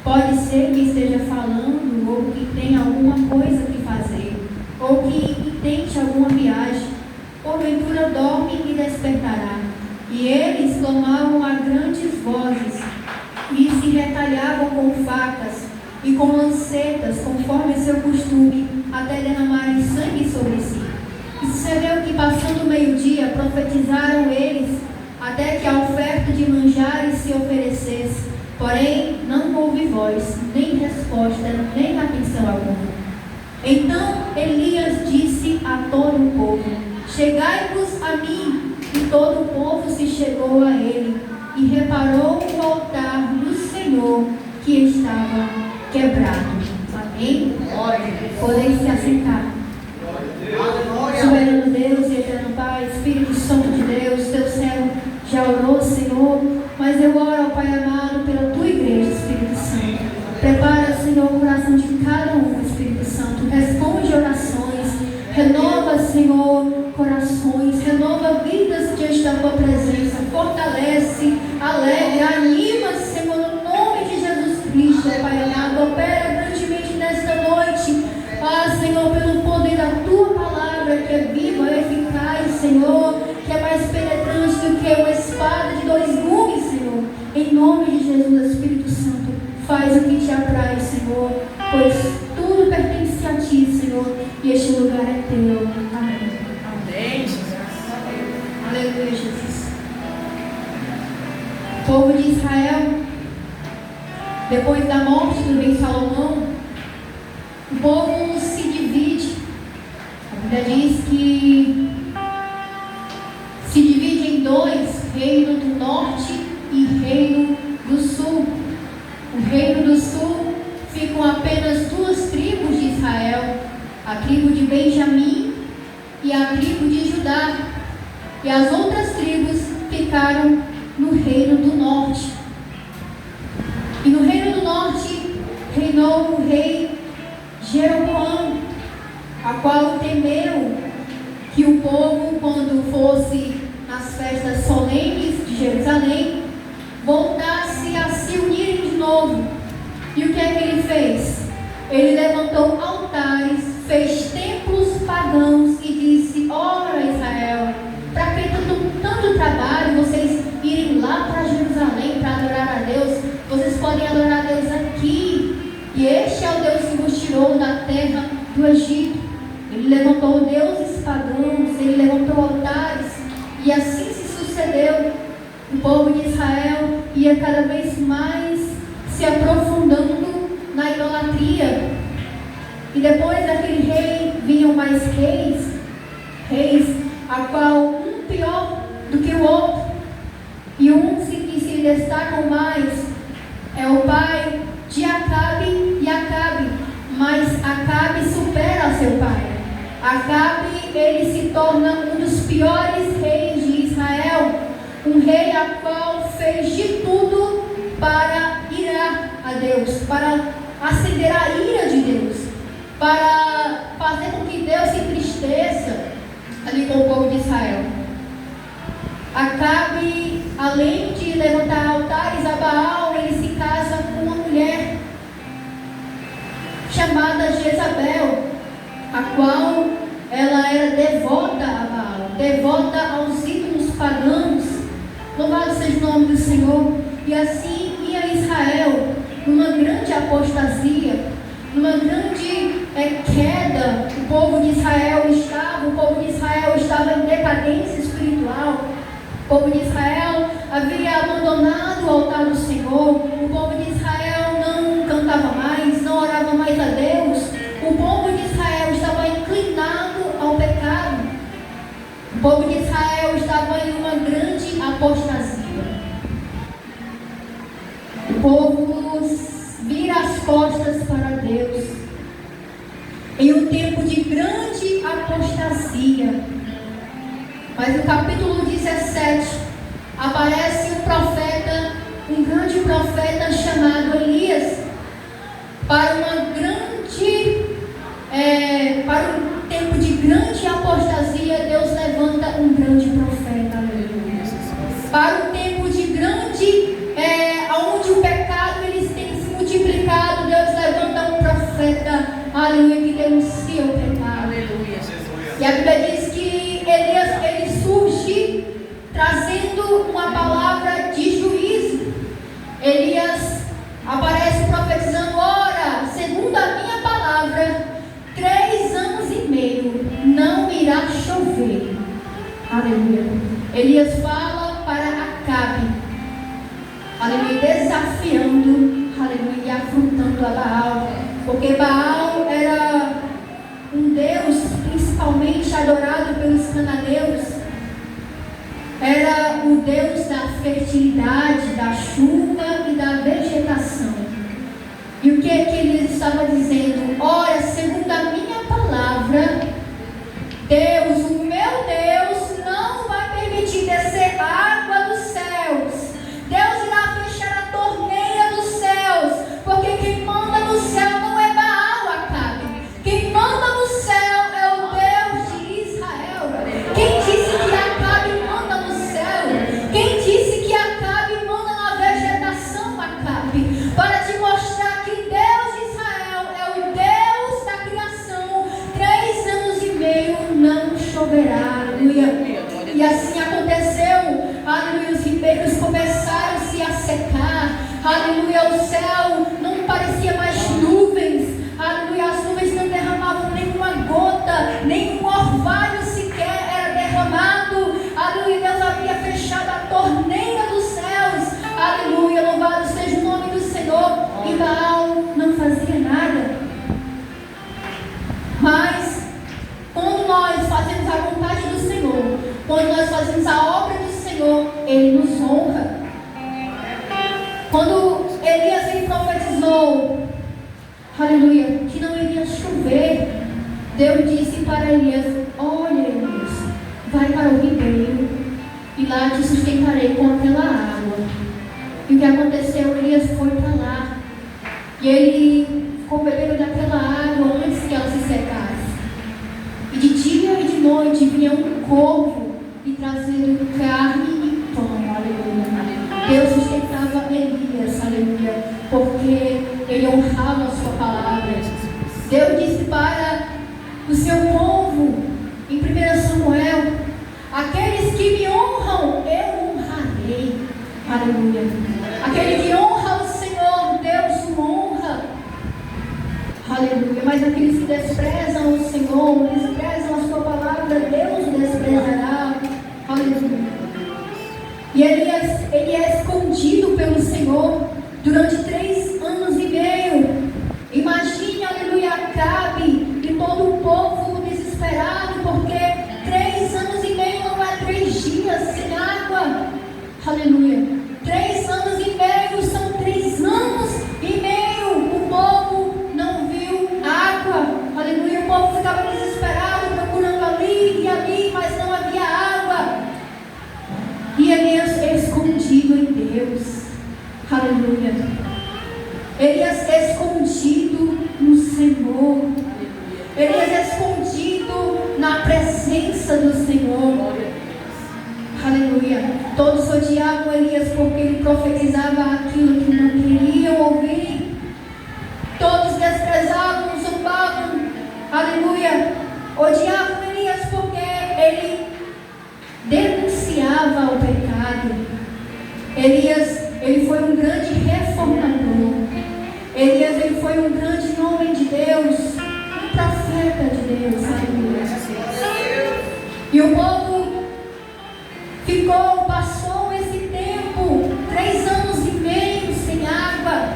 Pode ser que esteja falando, ou que tenha alguma coisa que fazer, ou que intente alguma viagem. Porventura dorme e despertará. E eles clamavam a grandes vozes, e se retalhavam com facas e com lancetas, conforme seu costume, até derramarem sangue sobre si. E sucedeu que, passando o meio-dia, profetizaram eles, até que a oferta de manjares se oferecesse. Porém, não houve voz, nem resposta, nem atenção alguma. Então Elias disse a todo o povo: Chegai-vos a mim. E todo o povo se chegou a ele, e reparou o altar do Senhor, que estava quebrado. Amém? Podem se assentar. Soberano Deus e eterno Pai, Espírito Santo de Deus, teu servo já orou, Senhor, mas eu oro, Pai amado, pela tua igreja, Espírito Santo. Prepara, Senhor, o coração de cada um, Espírito Santo. Responde orações, renova, Senhor, corações, renova vidas diante da tua presença, fortalece, alegra, anima, Senhor, no nome de Jesus Cristo, Pai amado. Opera grandemente nesta noite, Senhor, pelo poder da tua palavra, que é viva, eficaz, Senhor, que é mais penetrante do que uma espada de 2 gumes, Senhor. Em nome de Jesus, Espírito Santo, faz o que te apraz, Senhor, pois tudo pertence a ti, Senhor, e este lugar é teu. Amém. Amém, Jesus. Aleluia, Jesus. O povo de Israel, depois da morte do rei Salomão, o povo se divide. A Bíblia diz que se divide em 2, reino do norte e reino do sul. O reino do sul ficam apenas 2 tribos de Israel, a tribo de Benjamim e a tribo de Judá. E as outras tribos ficaram no reino do norte. E no reino do norte reinou o rei Jeroboão, a qual temeu que o povo, quando fosse nas festas solenes de Jerusalém, voltasse a se unirem de novo. E o que é que ele fez? Ele levantou altares, fez templos pagãos e disse: Ora, Israel, para que tanto trabalho vocês tirou da terra do Egito. Ele levantou deuses pagãos, ele levantou altares, e assim se sucedeu. O povo de Israel ia cada vez mais se aprofundando na idolatria. E depois daquele rei vinham mais reis, a qual um pior do que o outro. E um que se destacam mais é o pai de Acabe e Acabe, mas Acabe supera seu pai. Acabe, ele se torna um dos piores reis de Israel, um rei a qual fez de tudo para irar a Deus, para acender a ira de Deus, para fazer com que Deus se entristeça ali com o povo de Israel. Acabe, além de levantar altares a Baal, ele se casa com uma mulher chamada Jezabel, a qual ela era devota a Baal, devota aos ídolos pagãos. Louvado seja o nome do Senhor. E assim ia Israel numa grande apostasia, numa grande queda. O povo de Israel estava em decadência espiritual. O povo de Israel havia abandonado o altar do Senhor. O povo de Israel não cantava mais, não orava mais a Deus. O povo de Israel estava inclinado ao pecado. O povo de Israel estava em uma grande apostasia. O povo vira as costas para Deus em um tempo de grande apostasia. Mas no capítulo 17 aparece um grande profeta chamado Elias. Para um tempo de grande apostasia, Deus levanta um grande profeta, aleluia. Para um tempo de grande, onde o pecado ele tem se multiplicado, Deus levanta um profeta, aleluia, que denuncia o pecado, aleluia. E a Bíblia diz que Elias, ele surge trazendo uma palavra de juízo. Elias aparece profetizando: ora, segundo a minha palavra, 3 anos e meio não irá chover. Aleluia. Elias fala para Acabe, aleluia, desafiando, aleluia, e afrontando a Baal, porque Baal era um deus principalmente adorado pelos cananeus. Era o deus da fertilidade, da chuva e da vegetação. E o que é que ele estava dizendo? Ora, segundo a minha palavra, Deus, o meu Deus, não vai permitir descer água dos céus. Deus irá fechar a torneira dos céus, porque quem manda no céu não é Baal, Acabe. Quem manda no céu é o Deus de Israel. Quem disse que Acabe manda no céu? Quem disse que Acabe manda na vegetação, Acabe? Para te mostrar que Deus de Israel é o Deus da criação. 3 anos e meio não choverá, aleluia. E assim aconteceu, aleluia. Os ribeiros começaram-se a secar, aleluia. O céu não parecia mais nuvens, aleluia. As nuvens não derramavam nenhuma gota, nenhum orvalho sequer era derramado, aleluia. Deus havia fechado a torneira dos céus, aleluia. Louvado seja o nome do Senhor. E Baal não fazia nada. Mas quando nós fazemos a vontade do Senhor, quando nós fazemos a obra do Senhor, Ele nos honra. Quando Elias profetizou, aleluia, que não iria chover, Deus disse para Elias: olha, Elias, vai para o ribeiro e lá te sustentarei com aquela água. E o que aconteceu? Elias foi para lá e ele ficou bebendo daquela água antes que ela se secasse. E de dia e de noite vinha um corvo e trazendo carne e pão, aleluia. Deus sustentava Elias, aleluia, porque ele honrava a sua palavra. Deus disse para o seu povo, em 1 Samuel: aqueles que me honram, eu honrarei, aleluia. Aquele que honra o Senhor, Deus o honra, aleluia. Mas E Elias, ele é escondido pelo Senhor durante 3 anos e meio. Imagine, aleluia, Acabe e todo o povo desesperado, porque 3 anos e meio não é 3 dias sem água. Aleluia. 3 anos e meio são 3 anos e meio. O povo não viu água. Aleluia. O povo ficava desesperado, procurando ali e ali, mas não havia água. E Elias é escondido em Deus. Aleluia. Elias é escondido no Senhor. Elias é escondido na presença do Senhor. Aleluia. Todos odiavam Elias porque ele profetizava aquilo que não queriam ouvir. Todos desprezavam, zombavam. Aleluia. Odiavam Elias porque ele denunciava o pecado. Elias, ele foi um grande reformador. Elias, ele foi um grande homem de Deus, um profeta de Deus. Aleluia. E o povo passou esse tempo, 3 anos e meio sem água,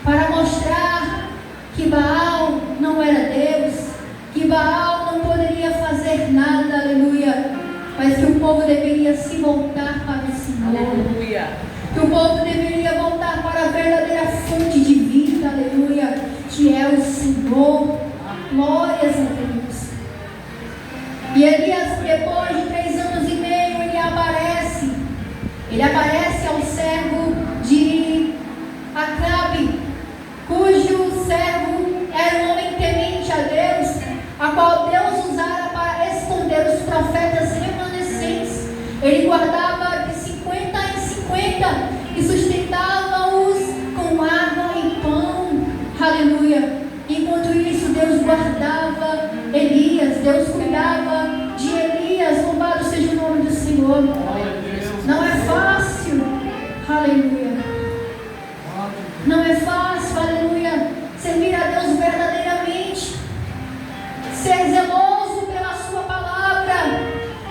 para mostrar que Baal não era Deus, que Baal não poderia fazer nada, aleluia, mas que o povo deveria se voltar para o Senhor, aleluia, que o povo deveria voltar para a verdadeira fonte de vida, aleluia, que é o Senhor. Glórias a Deus. E Elias, depois de 3 anos e meio, ele aparece ao servo de Acabe, cujo servo era um homem temente a Deus, a qual Deus usara para esconder os profetas remanescentes. Ele guardava de 50 em 50 e sustentava-os com água e pão. Aleluia. Enquanto isso, Deus guardava Elias, Deus cuidava de Elias. Louvado seja o nome do Senhor. Não é fácil, aleluia. Não é fácil, aleluia, servir a Deus verdadeiramente, ser zeloso pela sua palavra.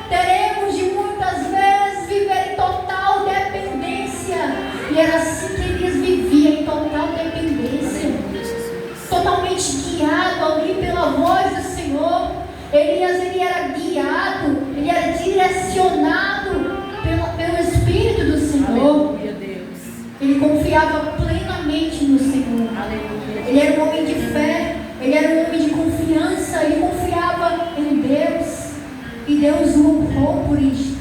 Teremos de muitas vezes viver em total dependência. E era assim que Elias vivia, em total dependência, totalmente guiado ali pela voz do Senhor. Elias, ele era guiado, ele era direcionado pelo Espírito do Senhor. Ele confiava plenamente no Senhor. Ele era um homem de fé, ele era um homem de confiança, ele confiava em Deus. E Deus o honrou por isso.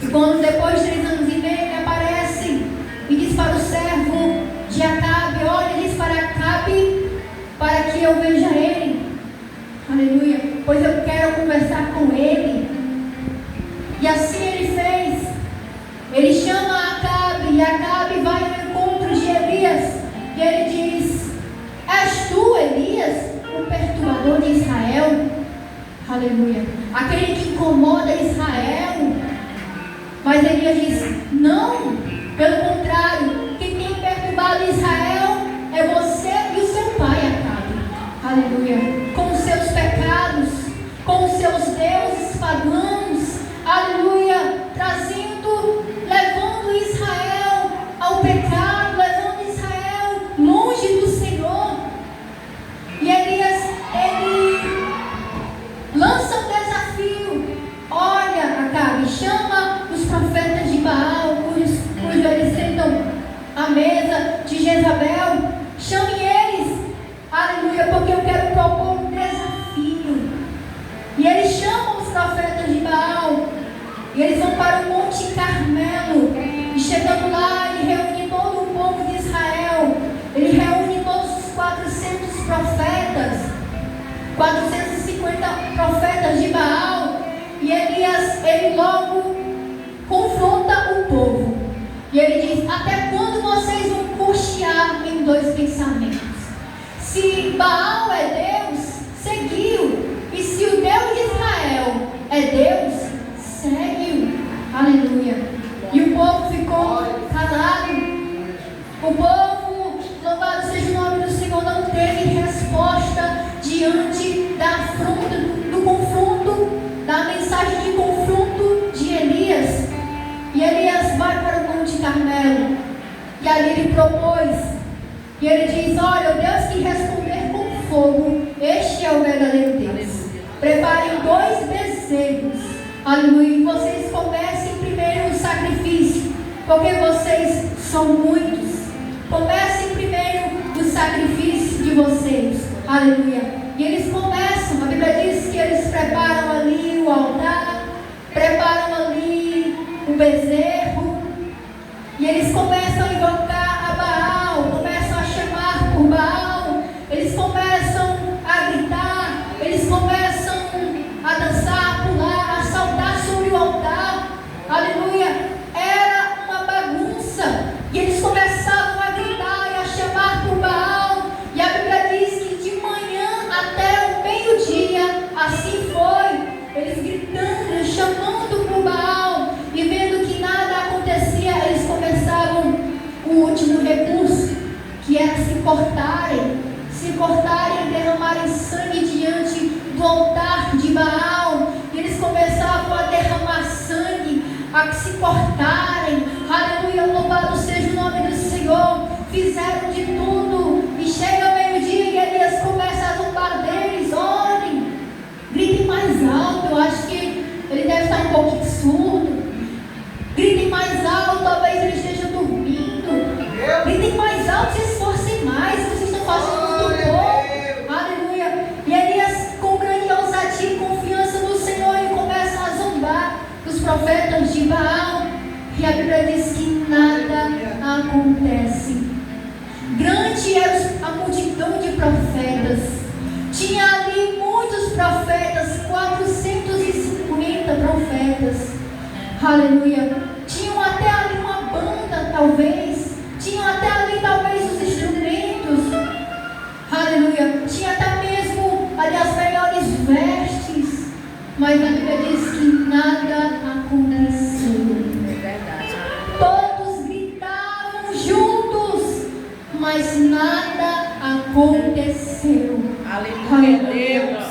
E quando depois de 3 anos e meio ele aparece e diz para o servo de Acabe, olha, diz para Acabe, para que eu veja ele. Aleluia. Pois eu quero conversar com ele. E assim ele fez. Ele chama Acabe e Acabe vai ao encontro de Elias. E ele diz: és tu, Elias, o perturbador de Israel? Aleluia. Aquele que incomoda Israel. Mas Elias diz: não, pelo contrário, quem tem perturbado Israel é você e o seu pai, Acabe. Aleluia. Com os seus pecados, com os seus deuses pagãos. Aleluia. Levando Israel ao pecado, levando Israel longe do Senhor. E Elias, ele lança um desafio. Olha, Acabe, chama os profetas de Baal, cujos ali ele propôs. E ele diz: olha, o Deus que responder com fogo, este é o verdadeiro Deus. Preparem 2 bezerros. Aleluia. E vocês comecem primeiro o sacrifício, porque vocês são muitos. Comecem primeiro o sacrifício de vocês. Aleluia. E eles começam, a Bíblia diz que eles preparam ali o altar, preparam ali o bezerro, e eles começam a invocar a Baal, começam a chamar por Baal, eles começam a gritar, eles começam a dançar, a pular, a saltar sobre o altar. Aleluia. Era uma bagunça, e eles começavam a gritar e a chamar por Baal, e a Bíblia diz que de manhã até o meio-dia, assim foi, eles gritando, chamando por Baal, e vendo que nada acontecia, eles começavam o último recurso, que era se cortarem e derramarem sangue diante do altar de Baal. E eles começavam a derramar sangue, a se cortarem. Aleluia, louvado seja o nome do Senhor. Fizeram de tudo, e chega ao meio-dia e Elias começa a zombar deles. Olhem, gritem mais alto. Eu acho que ele deve estar um pouquinho surdo. Gritem mais alto, talvez ele esteja dormindo. Gritem mais alto, se esforcem mais, vocês estão fazendo muito pouco. Aleluia. E Elias, com grande ousadia e confiança no Senhor, ele começa a zombar dos profetas de Baal. E a Bíblia diz que nada acontece. Grande era a multidão de profetas. Tinha ali muitos profetas, 450 profetas. Aleluia. Tinham até ali uma banda, talvez. Tinham até ali, talvez, os instrumentos. Aleluia. Tinha até mesmo ali as melhores vestes. Mas a Bíblia diz que nada aconteceu. Todos gritavam juntos, mas nada aconteceu. Aleluia. Deus.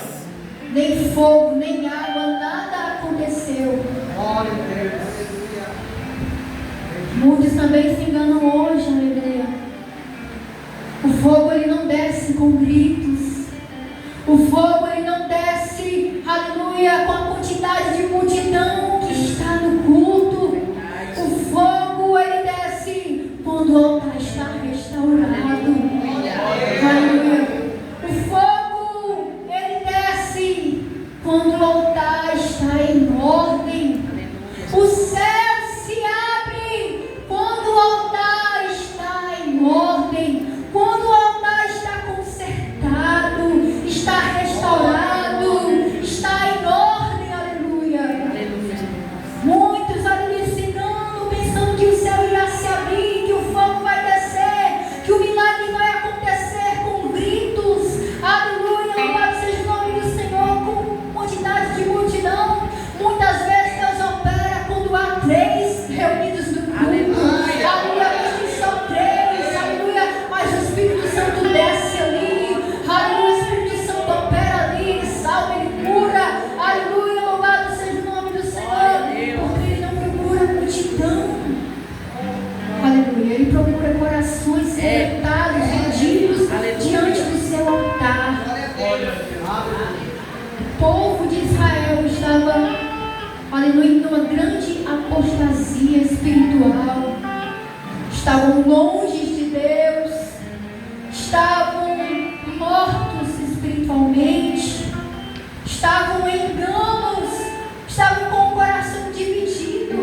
Nem fogo, nem água, nada aconteceu. Glória a Deus. Muitos também se enganam hoje, aleluia. O fogo ele não desce com gritos. O fogo ele não desce, aleluia, com a quantidade de multidão que está no culto. O fogo ele desce quando o altar está restaurado. Aleluia. O fogo ele desce quando o altar está em ordem. O céu se abre quando o altar está em ordem, quando o altar está consertado, está restaurado, está em ordem. Aleluia. Muitos ali se enganam, pensando que o céu irá se abrir, que o fogo vai descer, que o milagre vai acontecer com gritos. Aleluia, louvado seja o nome do Senhor, com quantidade de multidão. Muitas vezes Deus opera quando há 3 reunidos no culto. Aleluia, são 3, aleluia, mas o Espírito Santo desce ali. Aleluia, o Espírito Santo opera ali, ele salva, ele cura. Aleluia, louvado seja o nome do Senhor, porque ele não procura multidão. Aleluia, ele procura corações quebrantados, rendidos diante do seu altar. O povo de Israel estava, aleluia, numa grande apostasia espiritual. Estavam longe de Deus, estavam mortos espiritualmente, estavam em enganos, estavam com o coração dividido.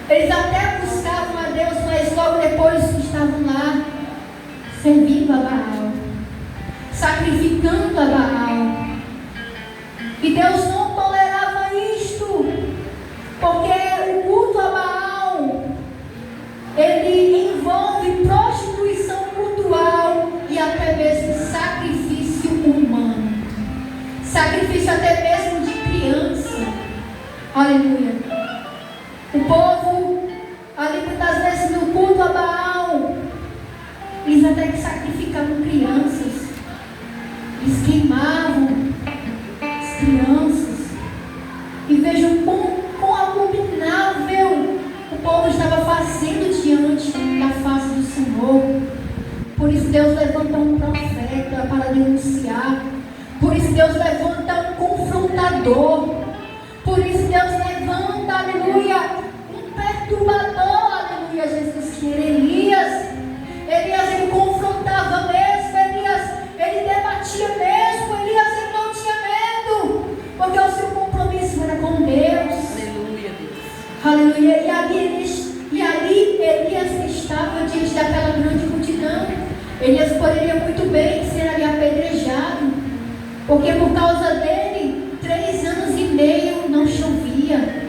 Eles até buscavam a Deus, mas logo depois estavam lá servindo a Baal, sacrificando a Baal. E Deus não tolerava isto, porque o culto a Baal ele envolve prostituição cultural e até mesmo sacrifício humano, sacrifício até mesmo de criança. Aleluia. O povo ali muitas vezes no culto a Baal, eles até que sacrificavam crianças, eles queimavam as crianças. E vejam quão abominável o povo estava fazendo diante da face do Senhor. Por isso Deus levanta um profeta para denunciar. Por isso Deus levanta um confrontador. Por isso Deus levanta, aleluia, um perturbador, aleluia, Jesus, que era Elias. Elias, ele confrontava mesmo. Elias, ele debatia mesmo. Elias, ele não tinha medo, porque o seu compromisso era com Deus. Aleluia, Deus. Aleluia. E ali Elias estava diante daquela grande multidão. Elias poderia muito bem ser ali apedrejado, porque por causa dele 3 anos e meio não chovia.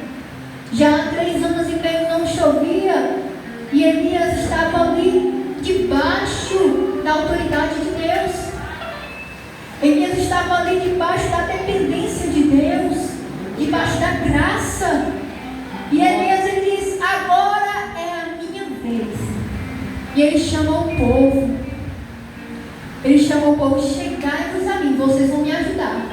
Já há 3 anos e meio não chovia, e Elias estava ali debaixo da autoridade de Deus. Elias estava ali debaixo da dependência de Deus, debaixo da graça. E Elias, ele diz: agora é a minha vez. E ele chama o povo. Ele chama o povo: chegai-vos a mim, vocês vão me ajudar.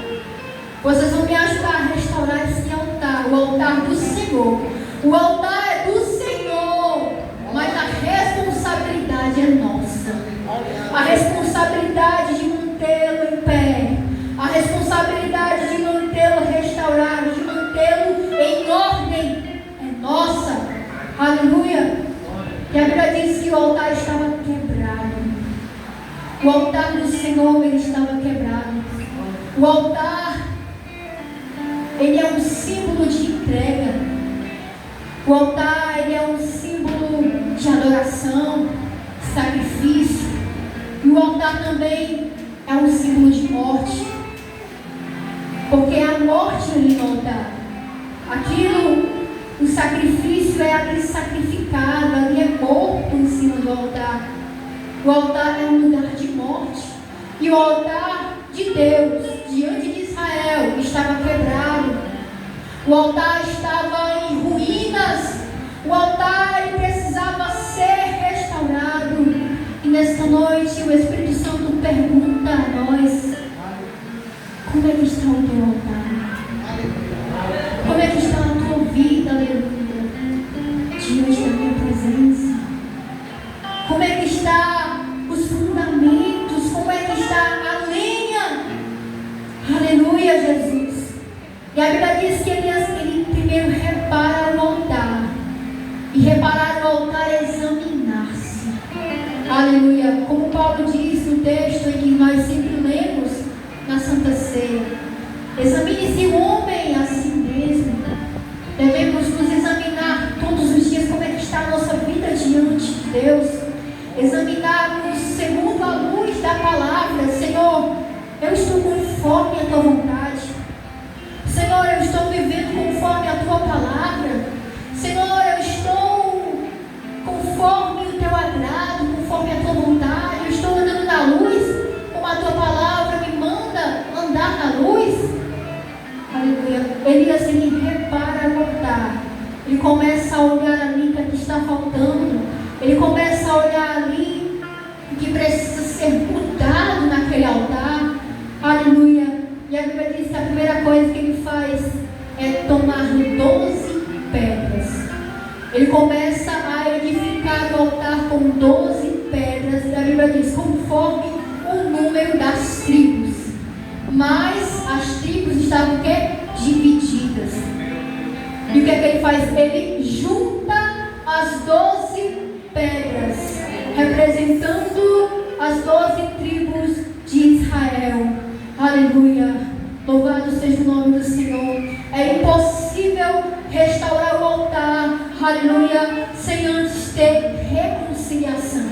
Vocês vão me ajudar a restaurar esse altar, o altar do Senhor. O altar é do Senhor, mas a responsabilidade é nossa. A responsabilidade de mantê-lo em pé, a responsabilidade de mantê-lo restaurado, de mantê-lo em ordem é nossa. Aleluia. E a Bíblia diz que o altar estava quebrado. O altar do Senhor, ele estava quebrado. O altar, ele é um símbolo de entrega. O altar, ele é um símbolo de adoração, sacrifício. E o altar também é um símbolo de morte, porque a morte ali no altar, aquilo, o sacrifício é ali sacrificado, ali é morto em cima do altar. O altar é um lugar de morte. E o altar de Deus, diante de Israel, estava quebrado. O altar estava em ruínas. O altar, ele precisava ser restaurado. E nesta noite o Espírito Santo pergunta a nós: como é que está o teu altar? Como é que está a tua vida, aleluia, diante da minha presença? Como é que está os fundamentos? Como é que está a lenha? Aleluia, Jesus. E a Bíblia diz que ele primeiro repara o altar. E reparar o altar é examinar-se. Aleluia. Como Paulo diz no texto em que nós sempre lemos na Santa Ceia: examine-se o homem a si mesmo. Devemos nos examinar todos os dias como é que está a nossa vida diante de Deus. Examinarmos segundo a luz da palavra. Senhor, eu estou conforme a tua vontade. Senhor, eu estou vivendo conforme a tua palavra. Senhor, eu estou conforme o teu agrado, conforme a tua vontade. Eu estou andando na luz, como a tua palavra me manda andar na luz. Aleluia. Elias, ele repara o altar. Ele começa a olhar ali o que está faltando. Ele começa a olhar ali o que precisa ser mudado naquele altar. Aleluia. E a Bíblia diz que a primeira coisa que ele faz é tomar 12 pedras. Ele começa a edificar o altar com 12 pedras. E a Bíblia diz: conforme o número das tribos. Mas as tribos estavam o quê? Divididas. E o que é que ele faz? Ele junta as 12 pedras, representando as 12 tribos de Israel. Aleluia. Louvado seja o nome do Senhor. É impossível restaurar o altar, aleluia, sem antes ter reconciliação.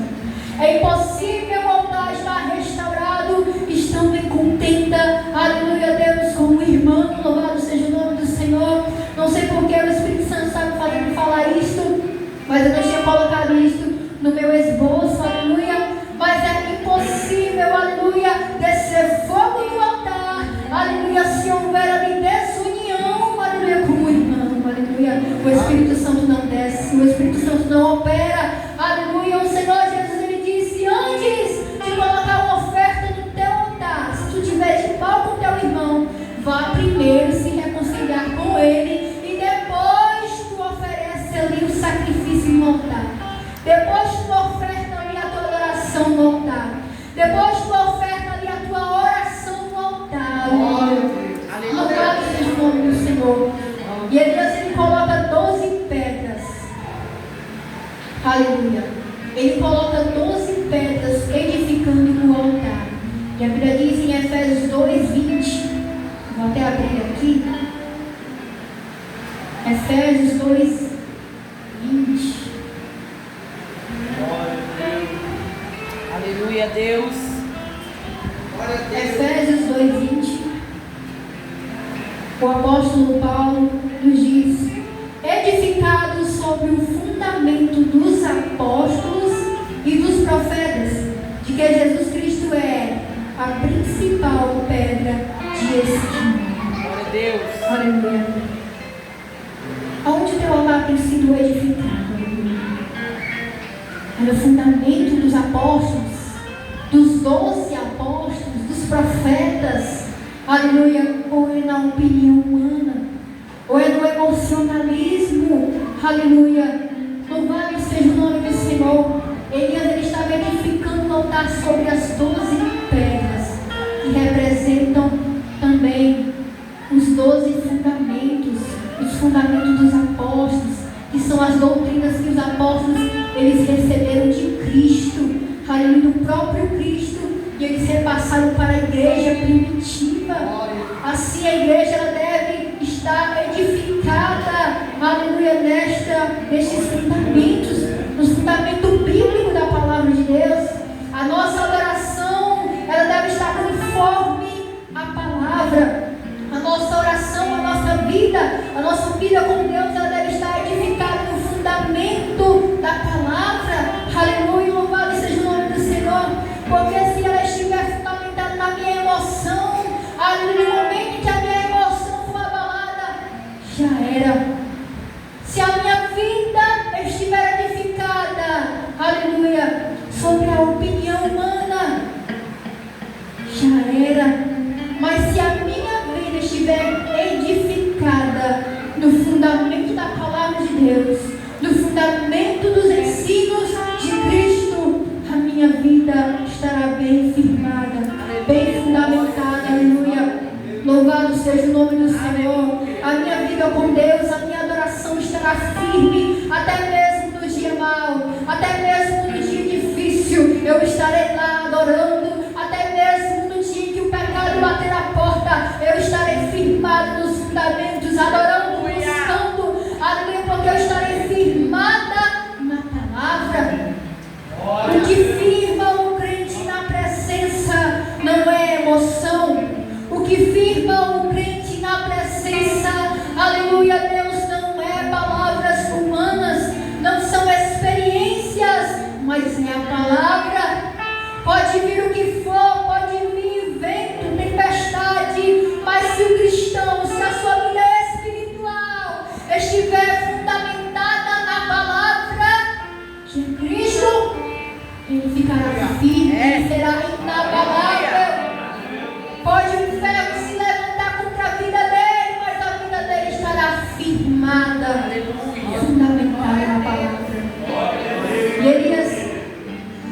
É impossível o altar estar restaurado estando em contenda, aleluia, Deus, com o irmão. Louvado seja o nome do Senhor. Não sei porque o Espírito Santo está me fazendo falar isto, mas eu não tinha colocado isto no meu esboço, aleluia. Mas é impossível, aleluia, descer fogo no altar, aleluia, se houver ali desunião, aleluia, com o irmão, aleluia. O Espírito Santo não desce, o Espírito Santo não opera, aleluia. O Senhor Jesus, ele disse: antes de colocar uma oferta no teu altar, se tu tiver de pau com o teu irmão, vá primeiro se reconciliar com ele, e depois tu oferece ali o sacrifício no altar. Depois tu E Elias, ele coloca 12 pedras. Aleluia. Ele coloca 12 pedras edificando o altar. E a Bíblia diz em Efésios 2:20. Vou até abrir aqui. Efésios 2:20. Aleluia, Deus. Efésios 2:20. O apóstolo Paulo nos diz: edificados sobre o fundamento dos apóstolos e dos profetas, de que Jesus Cristo é a principal pedra de esquina. Glória a Deus. Aleluia. Aonde o teu altar tem sido edificado? É no fundamento dos apóstolos, dos 12 apóstolos, dos profetas. Aleluia. Ou é na opinião humana, ou é no emocionalismo. Aleluia. Louvado seja o nome do Senhor. Elias, ele estava edificando um altar sobre as 12 pedras, que representam também os 12 fundamentos, os fundamentos dos apóstolos, que são as doutrinas que os apóstolos eles receberam de Cristo, aleluia, do próprio Cristo, e eles repassaram para a igreja primitiva. Assim a igreja ela deve estar edificada, aleluia, nestes fundamentos, nos fundamentos bíblicos da palavra de Deus. A nossa adoração ela deve estar conforme a palavra. A nossa oração, a nossa vida com Deus, ela deve estar edificada no fundamento da palavra. Aleluia, louvado seja o nome do Senhor. Porque se ela estiver fundamentada na minha emoção, aleluia, no momento em que a minha emoção for abalada, já era. Se a minha vida estiver edificada, aleluia, sobre a opinião humana, já era. Mas se a minha vida estiver edificada no fundamento da palavra de Deus, no fundamento dos ensinos de Cristo, a minha vida estará bem firmada, bem fundamentada. Aleluia. Louvado seja o nome do Senhor. A minha vida com Deus, a minha adoração estará firme, até mesmo no dia mau, até mesmo no dia difícil. Eu estarei lá adorando, até mesmo no dia que o pecado bater a porta, eu estarei firmado nos fundamentos, adorando, buscando, aleluia, porque eu estarei firmada na palavra. O que firma o crente na presença não é emoção. O que firma o crente na presença, aleluia, Deus, não é palavras humanas, não são experiências, mas é a palavra. Pode vir o que for, pode vir vento, tempestade, mas se o cristão, se a sua vida espiritual estiver fundamentada na palavra de Cristo, ele ficará firme, ele será inabalável. Pode o inferno se levantar contra a vida dele, mas a vida dele estará firmada, fundamentada na palavra. E Elias,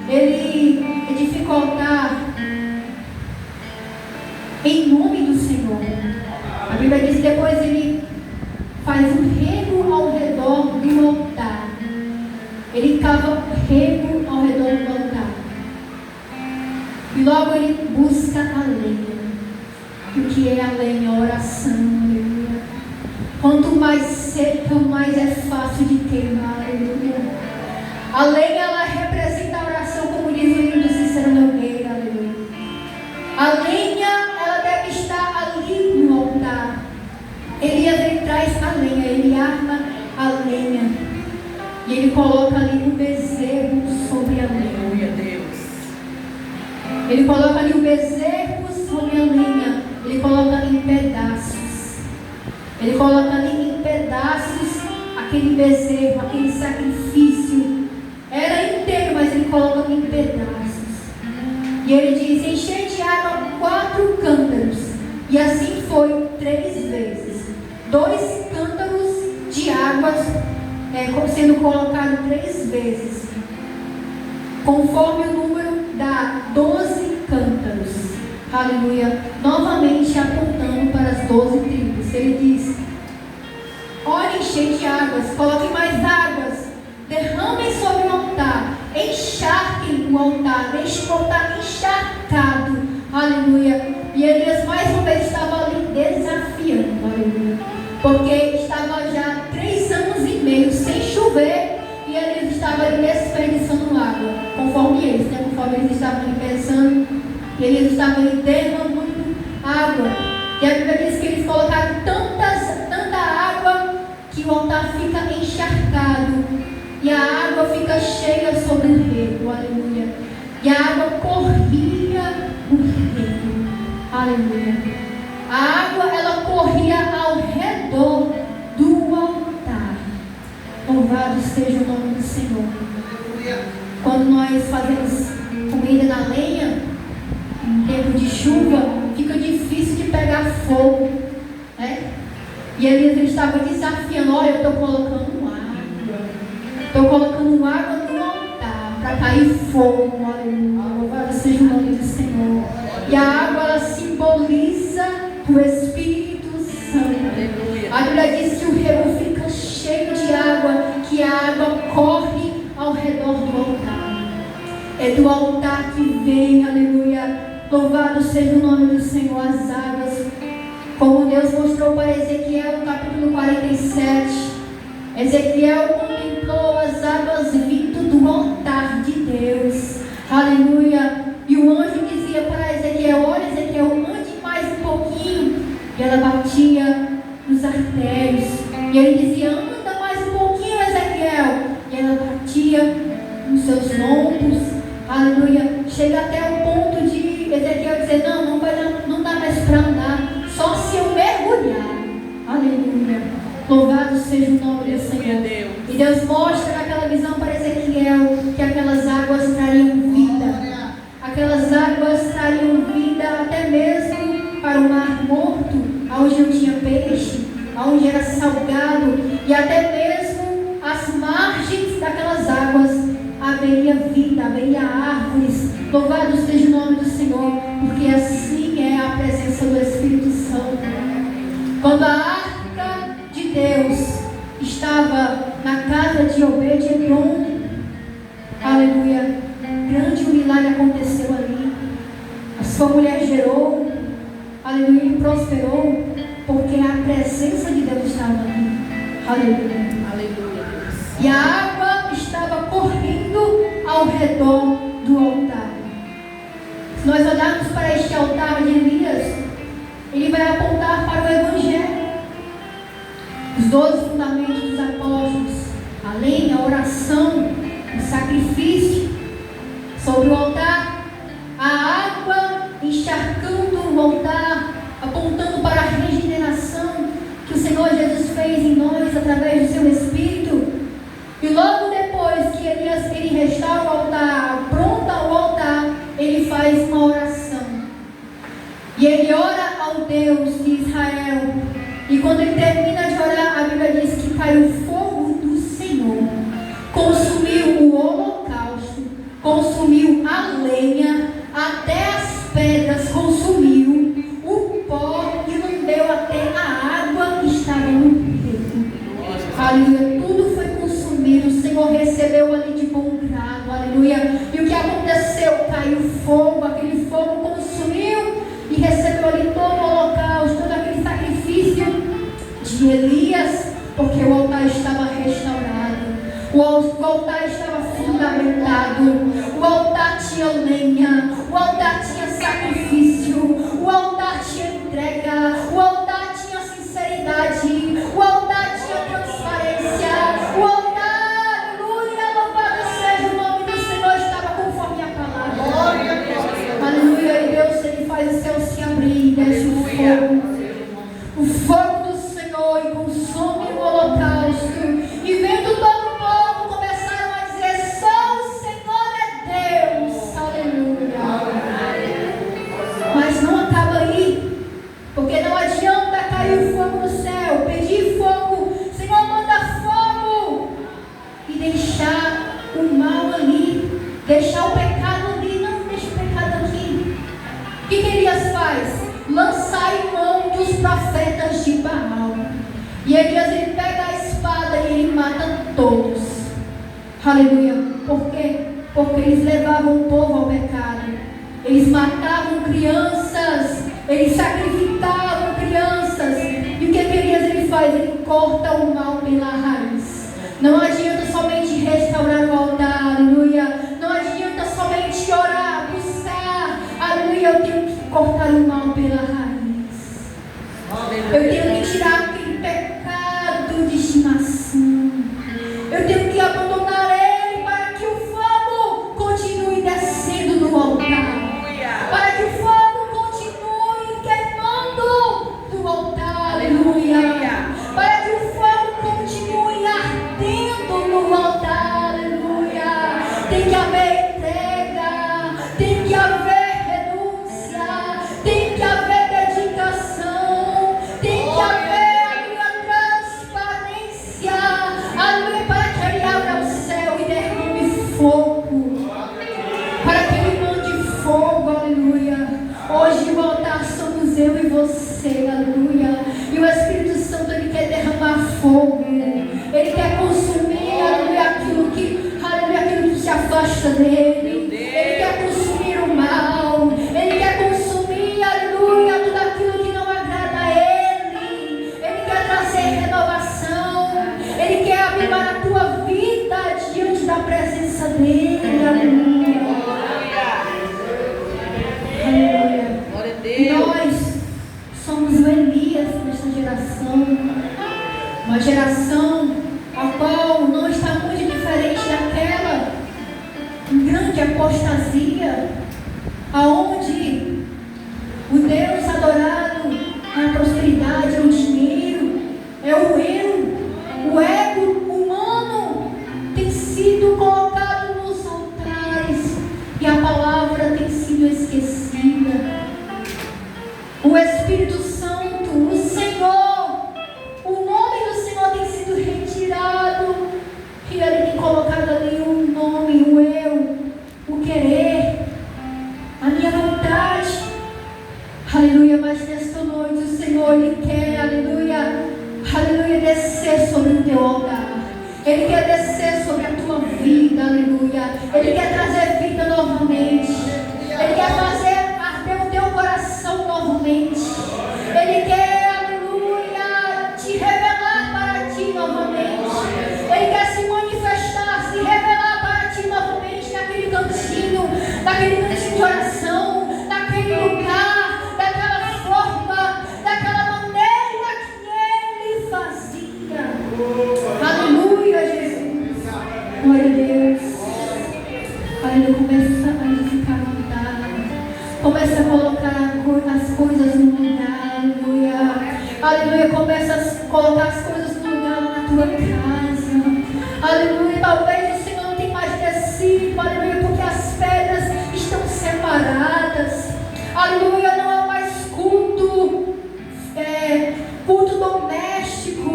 ele edificou o altar em nome do Senhor. A Bíblia diz que depois ele faz um rego ao redor do altar. Ele cava rego ao redor do altar. E logo ele busca a lenha. O que é a lenha? A oração. Aleluia. Quanto mais seca, mais é fácil de queimar. Aleluia. A lenha, ela representa a oração, como diz o livro do Cícero Nogueira. Aleluia. A lenha, ela deve estar ali no altar. Elias, ele traz a lenha, ele arma a lenha. E ele coloca ali o bezerro sobre a lenha. Ele coloca ali o bezerro sobre a lenha. Ele coloca em pedaços. Ele coloca ali em pedaços aquele bezerro, aquele sacrifício. Era inteiro, mas ele coloca em pedaços. E ele diz: encher de água 4 cântaros. E assim foi 3 vezes. 2 cântaros de águas sendo colocado 3 vezes, conforme o número dá 12 cântaros. Aleluia. Novamente apontando para as 12 tribos. Ele diz: cheio de águas. Coloque mais águas. Derramem sobre o altar. Encharquem o altar. Deixe o altar encharcado. Aleluia. E Elias mais uma vez estava ali desafiando. Aleluia. Porque estava já 3 anos e meio sem chover. E eles estavam ali desperdiçando água. Conforme eles, né? Conforme eles estavam ali pensando. E eles estavam ali derramando água. E a Bíblia diz que eles colocaram tanta água que o altar fica encharcado. E a água fica cheia sobre o rego. Aleluia. E a água corria no rego. Aleluia. A água, ela corria ao redor do altar. Louvado seja o nome do Senhor. Quando nós fazemos comida na lenha, em tempo de chuva, fica difícil de pegar fogo, né? E ele estava desafiando: olha, eu estou colocando água no altar para cair fogo. Aleluia. Louvado seja o nome do Senhor. E a água, ela simboliza o Espírito Santo. A Bíblia diz que o rego fica cheio de água, que a água corre ao redor do altar. É do altar que vem, aleluia. Louvado seja o nome do Senhor, as águas. Como Deus mostrou para Ezequiel no capítulo 47. Ezequiel contemplou as águas vindo do altar de Deus. Aleluia. E o anjo dizia para Ezequiel: olha, Ezequiel, ande mais um pouquinho. E ela batia nos artérios. E ele dizia: anda mais um pouquinho, Ezequiel. E ela batia nos seus lombos. Aleluia. Chega até o ponto de Ezequiel dizer: não dá mais para andar, só se eu mergulhar. Aleluia. Louvado seja o nome do Senhor. E Deus mostra naquela visão para Ezequiel que aquelas águas trariam vida. Aquelas águas trariam vida até mesmo para o mar morto, onde não tinha peixe, onde era salgado, e até mesmo as margens daquelas águas haveria vida, haveria árvores. Louvado seja o nome do Senhor, porque assim é a presença do Espírito Santo. Quando a arca de Deus estava na casa de Obed-Edom, aleluia, grande milagre aconteceu ali. A sua mulher gerou, aleluia, e prosperou, porque a presença de Deus estava ali. Aleluia. Aleluia. E a água estava correndo ao redor do altar. Se nós olharmos para este altar de Elias, ele vai apontar para o Evangelho. Os 12 fundamentos dos apóstolos, além da oração, o sacrifício sobre o altar, a água encharcando o altar, apontando para a regeneração que o Senhor Jesus fez em nós através do seu Espírito. E logo depois que Elias restaura o altar, pronta o altar, ele faz uma oração. E ele ora ao Deus de Israel. E quando ele termina de orar, a Bíblia diz que caiu o fogo do Senhor, consumiu o holocausto, consumiu a lenha, até as pedras consumiu, o pó, e não deu até a água que estava no rego. Aleluia, tudo foi consumido. O Senhor recebeu ali de bom grado, aleluia. E o que aconteceu? Caiu fogo, aquele fogo consumiu e recebeu ali todo o holocausto, todo aquele sacrifício de Elias, porque o altar estava restaurado, o altar estava fundamentado, o altar tinha lenha, o altar tinha sacrifício, o altar tinha entrega, o altar tinha sinceridade, o altar tinha transparência, o altar, aleluia, louvado seja o nome do Senhor, estava conforme a palavra. Aleluia, e Deus, ele faz o céu se abrir e desce o fogo do Senhor e consome o holocausto. E vendo todo o povo, começaram a dizer: só o Senhor é Deus. Aleluia. Mas não acaba aí, porque não adianta E Elias, ele pega a espada e ele mata todos. Aleluia. Por quê? Porque eles levavam o povo ao pecado. Eles matavam crianças. Eles sacrificavam crianças. E o que Elias ele faz? Ele corta o mal pela raiz. Não adianta somente restaurar o altar. Aleluia. Não adianta somente orar, buscar. Aleluia. Eu tenho que cortar o mal pela raiz. Eu tenho que tirar aquele pecado de estimação. Eu tenho que abandonar ele para que o fogo continue descendo no altar. Para que o fogo continue queimando no altar. Aleluia. Para que o fogo continue ardendo no altar. Aleluia. Tem que haver entrega. Tem que haver renúncia. Tem que haver dedicação. Tem que haver transparência. Aleluia. Para que ele abra o céu e derrame fogo. Para que ele mande fogo. Aleluia. Hoje o altar somos eu e você. Aleluia. E o Espírito Santo, ele quer derramar fogo. Ele quer consumir, aleluia, aquilo que se afasta dele. Ele quer consumir o mal. Ele quer consumir, aleluia, tudo aquilo que não agrada a ele. Ele quer trazer renovação. Ele quer avivar a tua vida diante da presença dele. Aleluia. Aleluia. E nós somos o Elias desta geração. Uma geração a qual não está muito diferente daquela grande apostasia, aonde o Deus adorado é a prosperidade, é o dinheiro, é o eu, o ego humano tem sido colocado nos altares e a palavra tem sido esquecida. O Espírito Santo, o Senhor, o nome do Senhor tem sido retirado e ele tem colocado ali o nome, o eu, o querer, a minha vontade. Aleluia. Mas nesta noite o Senhor, ele quer, aleluia, aleluia, descer sobre o teu altar. Ele quer descer sobre a tua vida, aleluia. Ele quer trazer vida novamente. Ele quer fazer arder o teu coração novamente. Ele quer, aleluia, te revelar para ti novamente. Ele quer se manifestar, se revelar para ti novamente naquele cantinho de oração, naquele lugar, daquela forma, daquela maneira que ele fazia. Aleluia, Jesus. Glória a Deus. Aleluia. Começa a edificar o altar. Começa a colocar as coisas no lugar. Aleluia. Aleluia. Começa a colocar as coisas no lugar na tua casa. Aleluia. Talvez o Senhor não tenha mais descido. Aleluia. Porque as pedras estão separadas. Aleluia. Não há mais culto. Culto doméstico.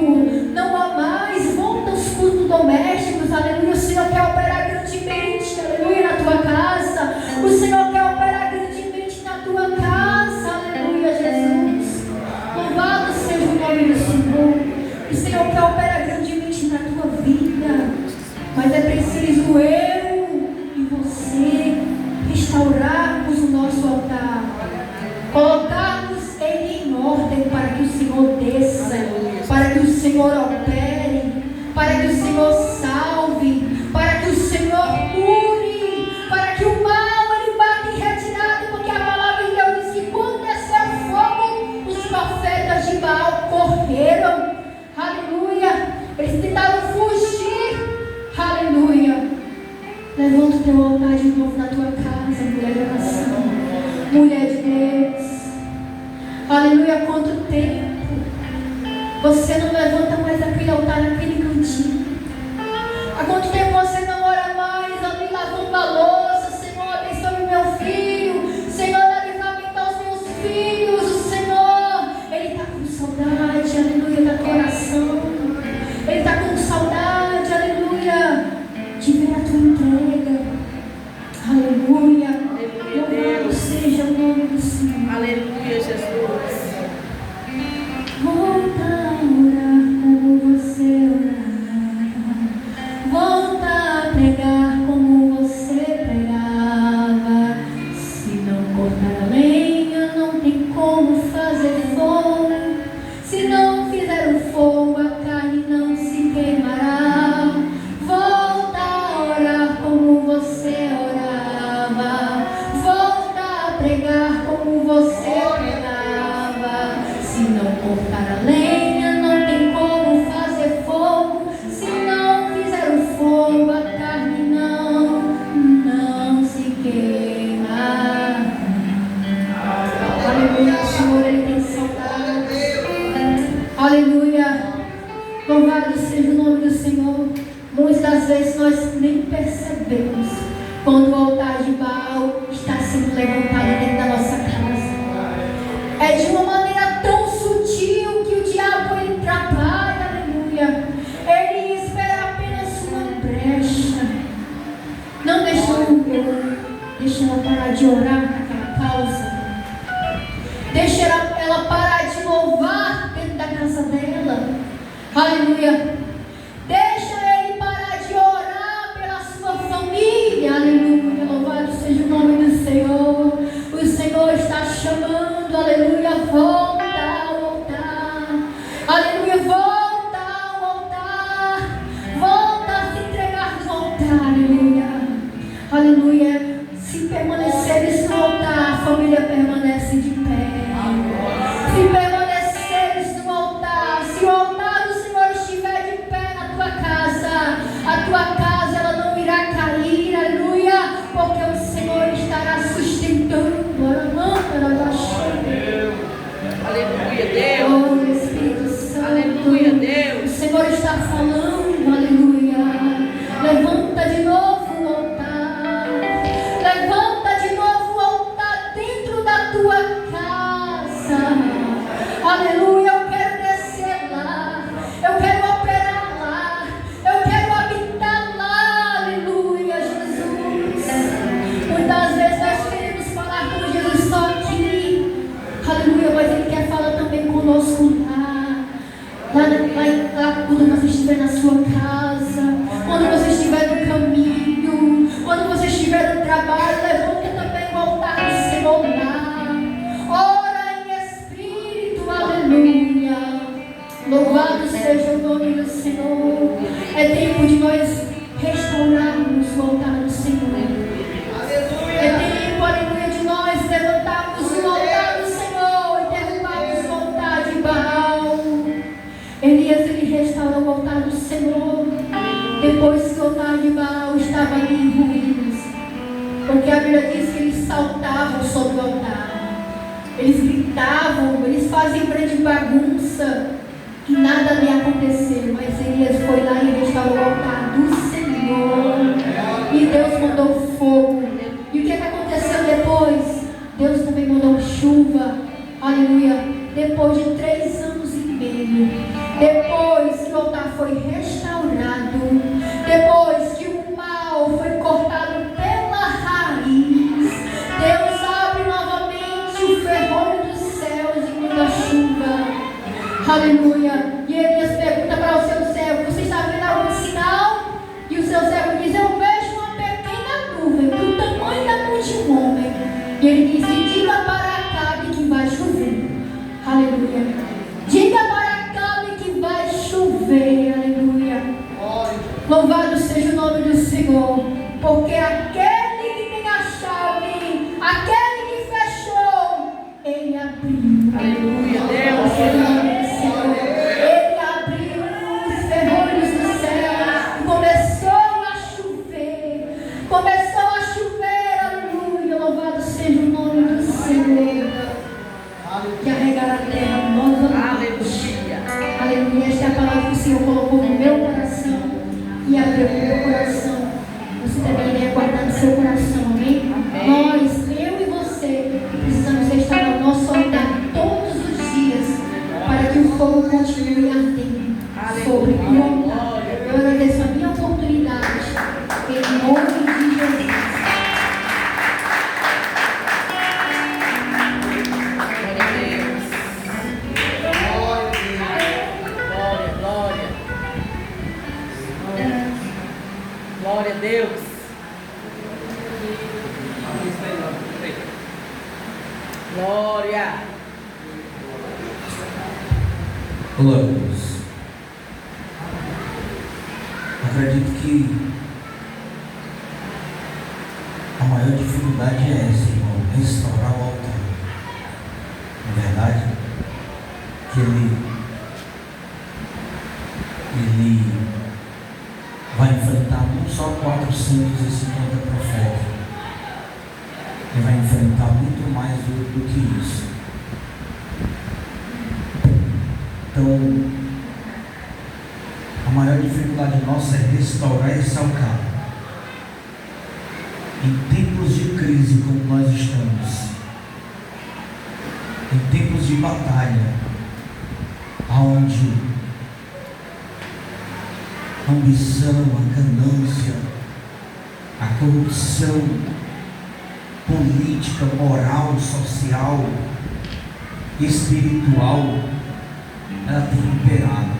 Não há mais. Volta os cultos domésticos. Aleluia. O Senhor quer operar grandemente. Aleluia. Na tua casa. O Senhor quer operar grandemente na tua casa. Aleluia, Jesus. Louvado seja o nome do Senhor. O Senhor quer operar grandemente na tua vida. Mas é preciso eu e você restaurarmos o nosso altar. Colocarmos ele em ordem para que o Senhor desça. Para que o Senhor opere. Para que o Senhor salve. Para que o Senhor cure. Para que o mal ele bata em retirada. Porque a palavra de Deus diz que quando desceu fogo, os profetas de Baal correram. Aleluia. Eles tentaram fugir. Aleluia. Levanta o teu altar de novo na tua casa, mulher de oração, mulher de Deus. Aleluia. Quanto tempo você não levanta mais aquele altar naquele cantinho? Há quanto tempo você não ora mais ali lavando a louça? Senhor, abençoe meu filho. Senhor, dá livramento aos meus filhos. O Senhor, ele está com saudade, aleluia, da tua oração. Ele está com saudade, aleluia, de ver a tua entrega. Aleluia. Louvado seja o nome do Senhor. Aleluia, Jesus. seja o nome do Senhor. Muitas das vezes nós nem percebemos quando o altar de Baal está sendo levantado dentro da nossa casa. É de uma maneira tão sutil que o diabo ele trabalha, aleluia. Ele espera apenas uma brecha. Não deixa ela parar de orar naquela causa. Deixa ela parar de louvar dentro da casa dela. Aleluia. Deixa ele parar de orar pela sua família. Aleluia. Louvado seja o nome do Senhor. O Senhor está chamando. Aleluia. Volta ao altar. Aleluia. Volta ao altar. Volta a se entregar no altar. Aleluia. Aleluia. Se permaneceres no altar, a família permanece de pé. Se permaneceres no altar, se o altar do Senhor estiver de pé na tua casa, a tua casa ela não irá cair, aleluia, porque o Senhor estará sustentando. Aleluia, Deus. Oh, Espírito Santo. Aleluia, Deus. O Senhor está falando, aleluia. Levanta de novo o altar. Levanta de novo o altar dentro da tua casa. Aleluia, eu quero descer lá. Eu quero operar lá. Eu quero habitar lá. Aleluia, Jesus. Muitas vezes nós queremos falar com Jesus só aqui. Aleluia, mas Ele quer falar também conosco lá. Lá quando você estiver na sua casa, quando você estiver no caminho, quando você estiver no trabalho, levanta também o altar do Senhor lá. Ora em espírito, aleluia. Louvado seja o nome do Senhor. É tempo de nós restaurarmos o altar do Senhor. É tempo, aleluia, de nós levantarmos o altar do Senhor e derrubarmos o altar de Baal. Elias, ele restaurou o altar do Senhor depois que o altar de Baal estava ali em ruínas, porque a Bíblia diz que eles saltavam sobre o altar, eles gritavam, eles faziam grande bagunça e nada lhe aconteceu. Mas Elias foi lá e restaurou o altar do Senhor e Deus mandou fogo. E o que aconteceu depois? Deus também mandou chuva, aleluia. Depois de 3 anos e meio, depois que o altar foi restaurado, depois que o mal foi cortado pela raiz, Deus abre novamente o ferrolho dos céus e manda chuva. Aleluia. E Elias pergunta para o seu servo: você está vendo algum sinal? E o seu servo diz: eu vejo uma pequena nuvem do tamanho da mão de um homem. E ele diz: diga para Acabe que vai chover. Aleluia. Diga para Acabe que vai chover. Aleluia. Louvado seja o nome do Senhor. Porque aquele que tem a chave, aquele que fechou, ele abriu. Aleluia, Deus. Ele abriu os ferrolhos do céu e começou a chover. Começou a chover, aleluia. Louvado seja o nome do Senhor. Que arregar a terra novamente. Aleluia. Aleluia. Esta é a palavra que o Senhor colocou no meu coração e abriu o meu coração. Você também deve guardar no seu coração, amém? Nós, eu e você, precisamos estar no nosso altar todos os dias para que o fogo continue ardendo sobre o altar. Eu agradeço a minha oportunidade em nome de Jesus. Glória a Deus. Glória. Glória a Deus. Acredito que a maior dificuldade é essa, irmão: restaurar o altar. Na verdade, que ele vai enfrentar não só 450 profetas, ele vai enfrentar muito mais do que isso. Então, a maior maior dificuldade nossa é restaurar esse altar. Em tempos de crise como nós estamos, em tempos de batalha, onde a ambição, a ganância, a corrupção política, moral, social, espiritual, ela tem imperado.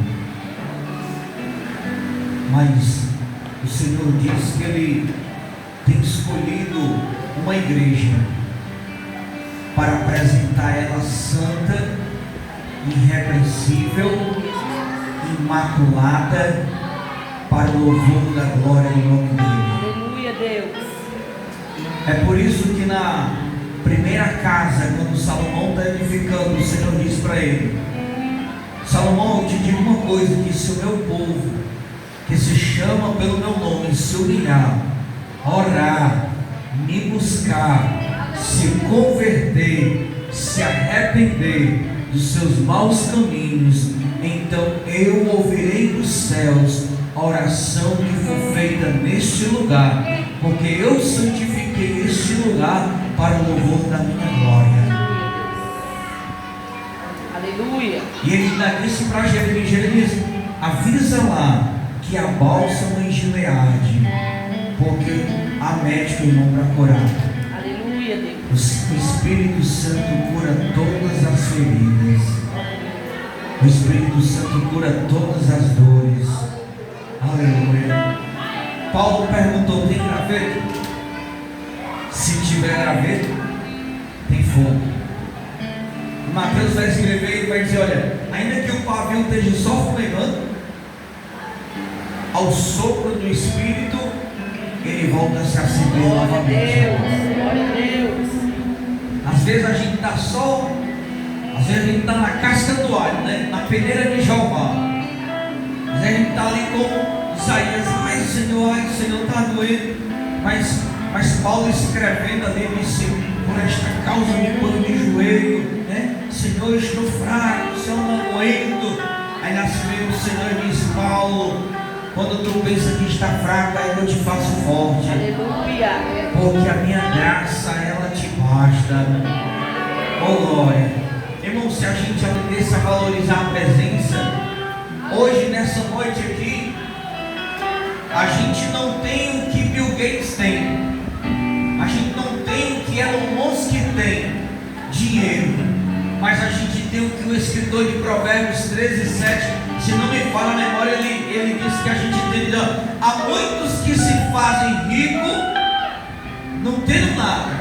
Mas o Senhor diz que Ele tem escolhido uma igreja para apresentar ela santa, irrepreensível, imaculada, para o louvor da glória do nome dele. Aleluia, Deus. É por isso que na primeira casa, quando Salomão está edificando, o Senhor diz para ele: Salomão, eu te digo uma coisa, que se o meu povo, que se chama pelo meu nome, se humilhar, orar, me buscar, se converter, se arrepender dos seus maus caminhos, então eu ouvirei dos céus a oração que for feita neste lugar, porque eu santifiquei este lugar para o louvor da minha glória. Aleluia. E ele ainda disse para Jeremias: avisa lá que há bálsamo em Gileade, porque há médico, irmão, para curar. Aleluia, Deus. O Espírito Santo cura todas as feridas. O Espírito Santo cura todas as dores. Aleluia. Paulo perguntou: tem graveto? Se tiver graveto, tem fogo. Mateus vai escrever e vai dizer: olha, ainda que o pavio esteja só fumegando, ao sopro do Espírito, ele volta a se acender novamente. Glória a Deus. Às vezes a gente está só, às vezes a gente está na casca do alho, né? Na peneira de Jeová. Às vezes a gente está ali como Isaías: ai Senhor, está doendo. Mas Paulo escrevendo ali disse: por esta causa me ponho de joelho, né? Senhor, eu estou fraco, Senhor, não aguento. Aí na segunda o Senhor diz: Paulo, quando tu pensa que está fraco, aí eu te faço forte. Aleluia. Porque a minha graça, ela te basta. Oh glória. Irmão, se a gente aprendesse a valorizar a presença, hoje nessa noite aqui, a gente não tem o que Bill Gates tem, a gente não tem o que Elon Musk tem, dinheiro, mas a gente tem o que o escritor de Provérbios 13:7, se não me falha a memória, ele diz que a gente tem: há muitos que se fazem ricos não tendo nada,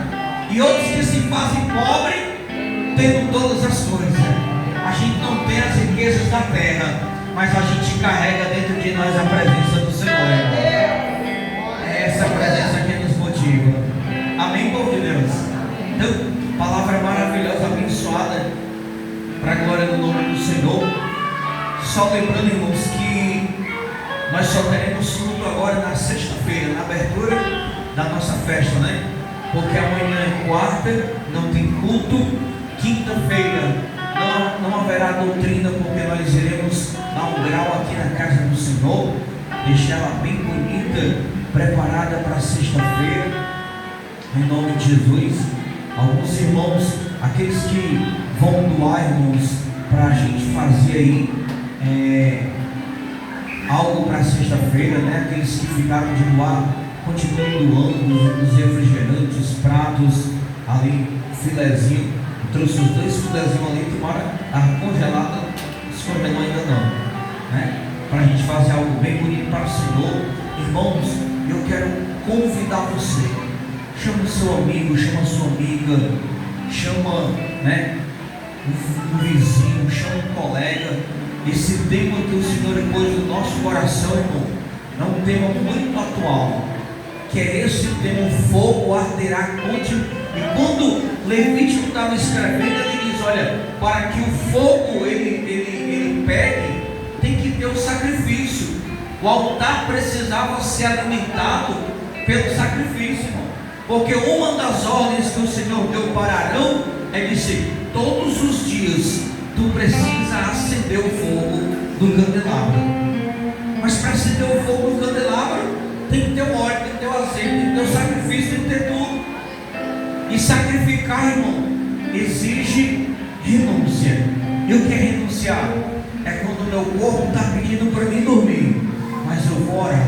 e outros que se fazem pobres tendo todas as coisas. A gente não tem as riquezas da terra, mas a gente carrega dentro de nós a presença do Senhor. É essa presença que nos motiva. Amém, povo de Deus? Então, palavra maravilhosa, abençoada, para a glória do nome do Senhor. Só lembrando, irmãos, que nós só teremos culto agora na sexta-feira, na abertura da nossa festa, né? Porque amanhã é quarta, não tem culto. Quinta-feira não haverá doutrina, porque nós iremos dar um grau aqui na casa do Senhor, deixar ela bem bonita, preparada para sexta-feira, em nome de Jesus. Alguns irmãos, aqueles que vão doar, irmãos, para a gente fazer aí algo para sexta-feira, né? Aqueles que ficaram de doar, continuem doando os refrigerantes, pratos ali, filezinho. Trouxe os 2 filezinhos ali, tomara a congelada, descongelou ainda não, né? Para a gente fazer algo bem bonito para o Senhor. Irmãos, eu quero convidar você: chama o seu amigo, chama a sua amiga, chama, né, um vizinho, chama um colega. Esse tema que o Senhor pôs no nosso coração, irmão, é um tema muito atual, que é esse tema: o fogo arderá contigo. E quando Levítico estava escrevendo, ele diz: olha, para que o fogo ele pegue, tem que ter o sacrifício. O altar precisava ser alimentado pelo sacrifício, irmão. Porque uma das ordens que o Senhor deu para Arão é dizer: todos os dias tu precisa acender o fogo do candelabro. Mas para acender o fogo do candelabro, tem que ter o óleo, tem que ter o azeite, tem que ter o sacrifício, tem que ter tudo. E sacrificar, irmão, exige renúncia. E o que é renunciar? É quando o meu corpo está pedindo para mim dormir, mas eu vou orar.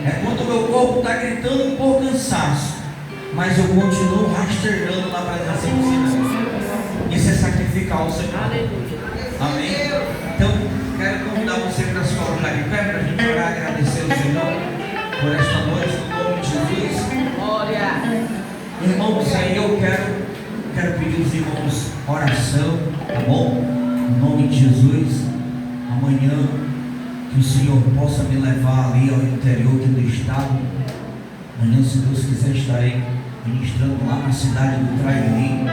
É quando o meu corpo está gritando por cansaço, mas eu continuo rastejando na presença do Senhor. Isso é sacrificar ao Senhor. Amém? Então, quero convidar você para se colocar de pé, para a gente orar e agradecer ao Senhor por esta noite, no nome de Jesus. Glória! Irmãos, aí eu quero pedir aos irmãos oração, tá bom? No nome de Jesus. Amanhã, que o Senhor possa me levar ali ao interior aqui do estado. Amanhã, se Deus quiser, estarei ministrando lá na cidade do Trairi.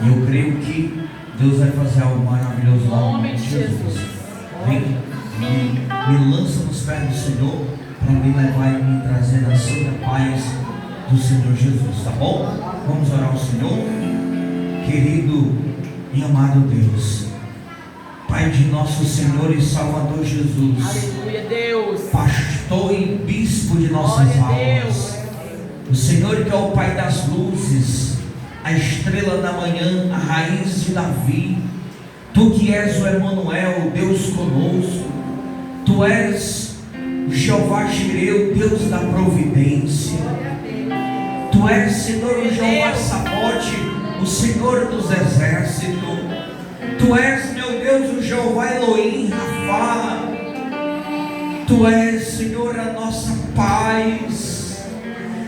E eu creio que Deus vai fazer algo maravilhoso lá no nome de Jesus. Vem, me lança nos pés do Senhor para me levar e me trazer a santa paz do Senhor Jesus, tá bom? Vamos orar ao Senhor. Querido e amado Deus, Pai de nosso Senhor e Salvador Jesus, Aleluia, Deus, pastor e bispo de nossas almas, o Senhor que é o Pai das luzes, a estrela da manhã, a raiz de Davi, Tu que és o Emanuel, Deus conosco, Tu és o Jeová Jireh, Deus da providência, Tu és, Senhor, o Jeová Sabaote, o Senhor dos exércitos, Tu és, meu Deus, o Jeová Elohim, Rafa, Tu és, Senhor, a nossa paz.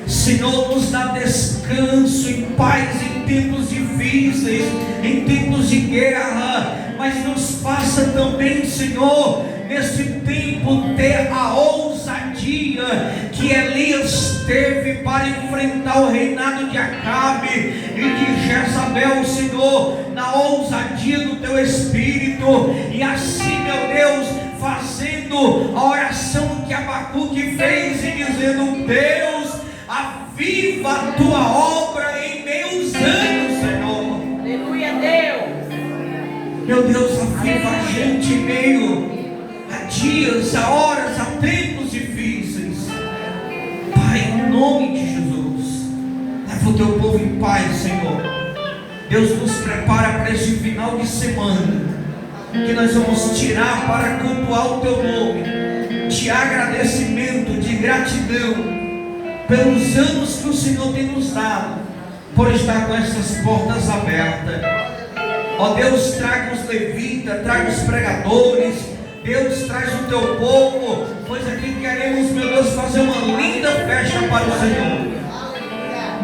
Senhor, nos dá descanso e paz em tempos difíceis, em tempos de guerra, mas nos faça também, Senhor, nesse tempo ter a ousadia que Elias teve para enfrentar o reinado de Acabe e de Jezabel, Senhor, na ousadia do Teu Espírito, e assim, meu Deus, fazendo a oração que Abacuque fez e dizendo: Deus, aviva a Tua obra em meus anos, Senhor. aleluia, Deus, Meu Deus, aviva a gente em meio a dias, a horas, a tempos difíceis. Pai, em nome de Jesus, leva o Teu povo em paz, Senhor. Deus, nos prepara para esse final de semana, que nós vamos tirar para cultuar o Teu nome, de agradecimento, de gratidão, pelos anos que o Senhor tem nos dado, por estar com essas portas abertas. Ó Deus, traga os levitas, traga os pregadores. Deus, traz o Teu povo, pois aqui queremos, meu Deus, fazer uma linda festa para o Senhor.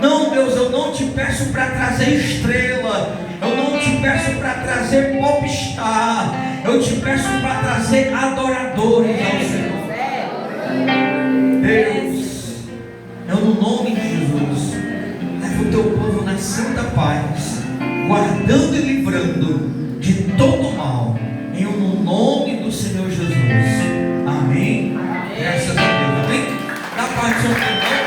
Não, Deus, eu não te peço para trazer estrela, eu não te peço para trazer popstar, eu te peço para trazer adoradores ao Senhor. Deus, eu, no nome de Jesus, leva o Teu povo na santa paz, guardando e livrando de todo mal, em o nome do Senhor Jesus. Amém. Graças a Deus. Amém. Da paz do Senhor.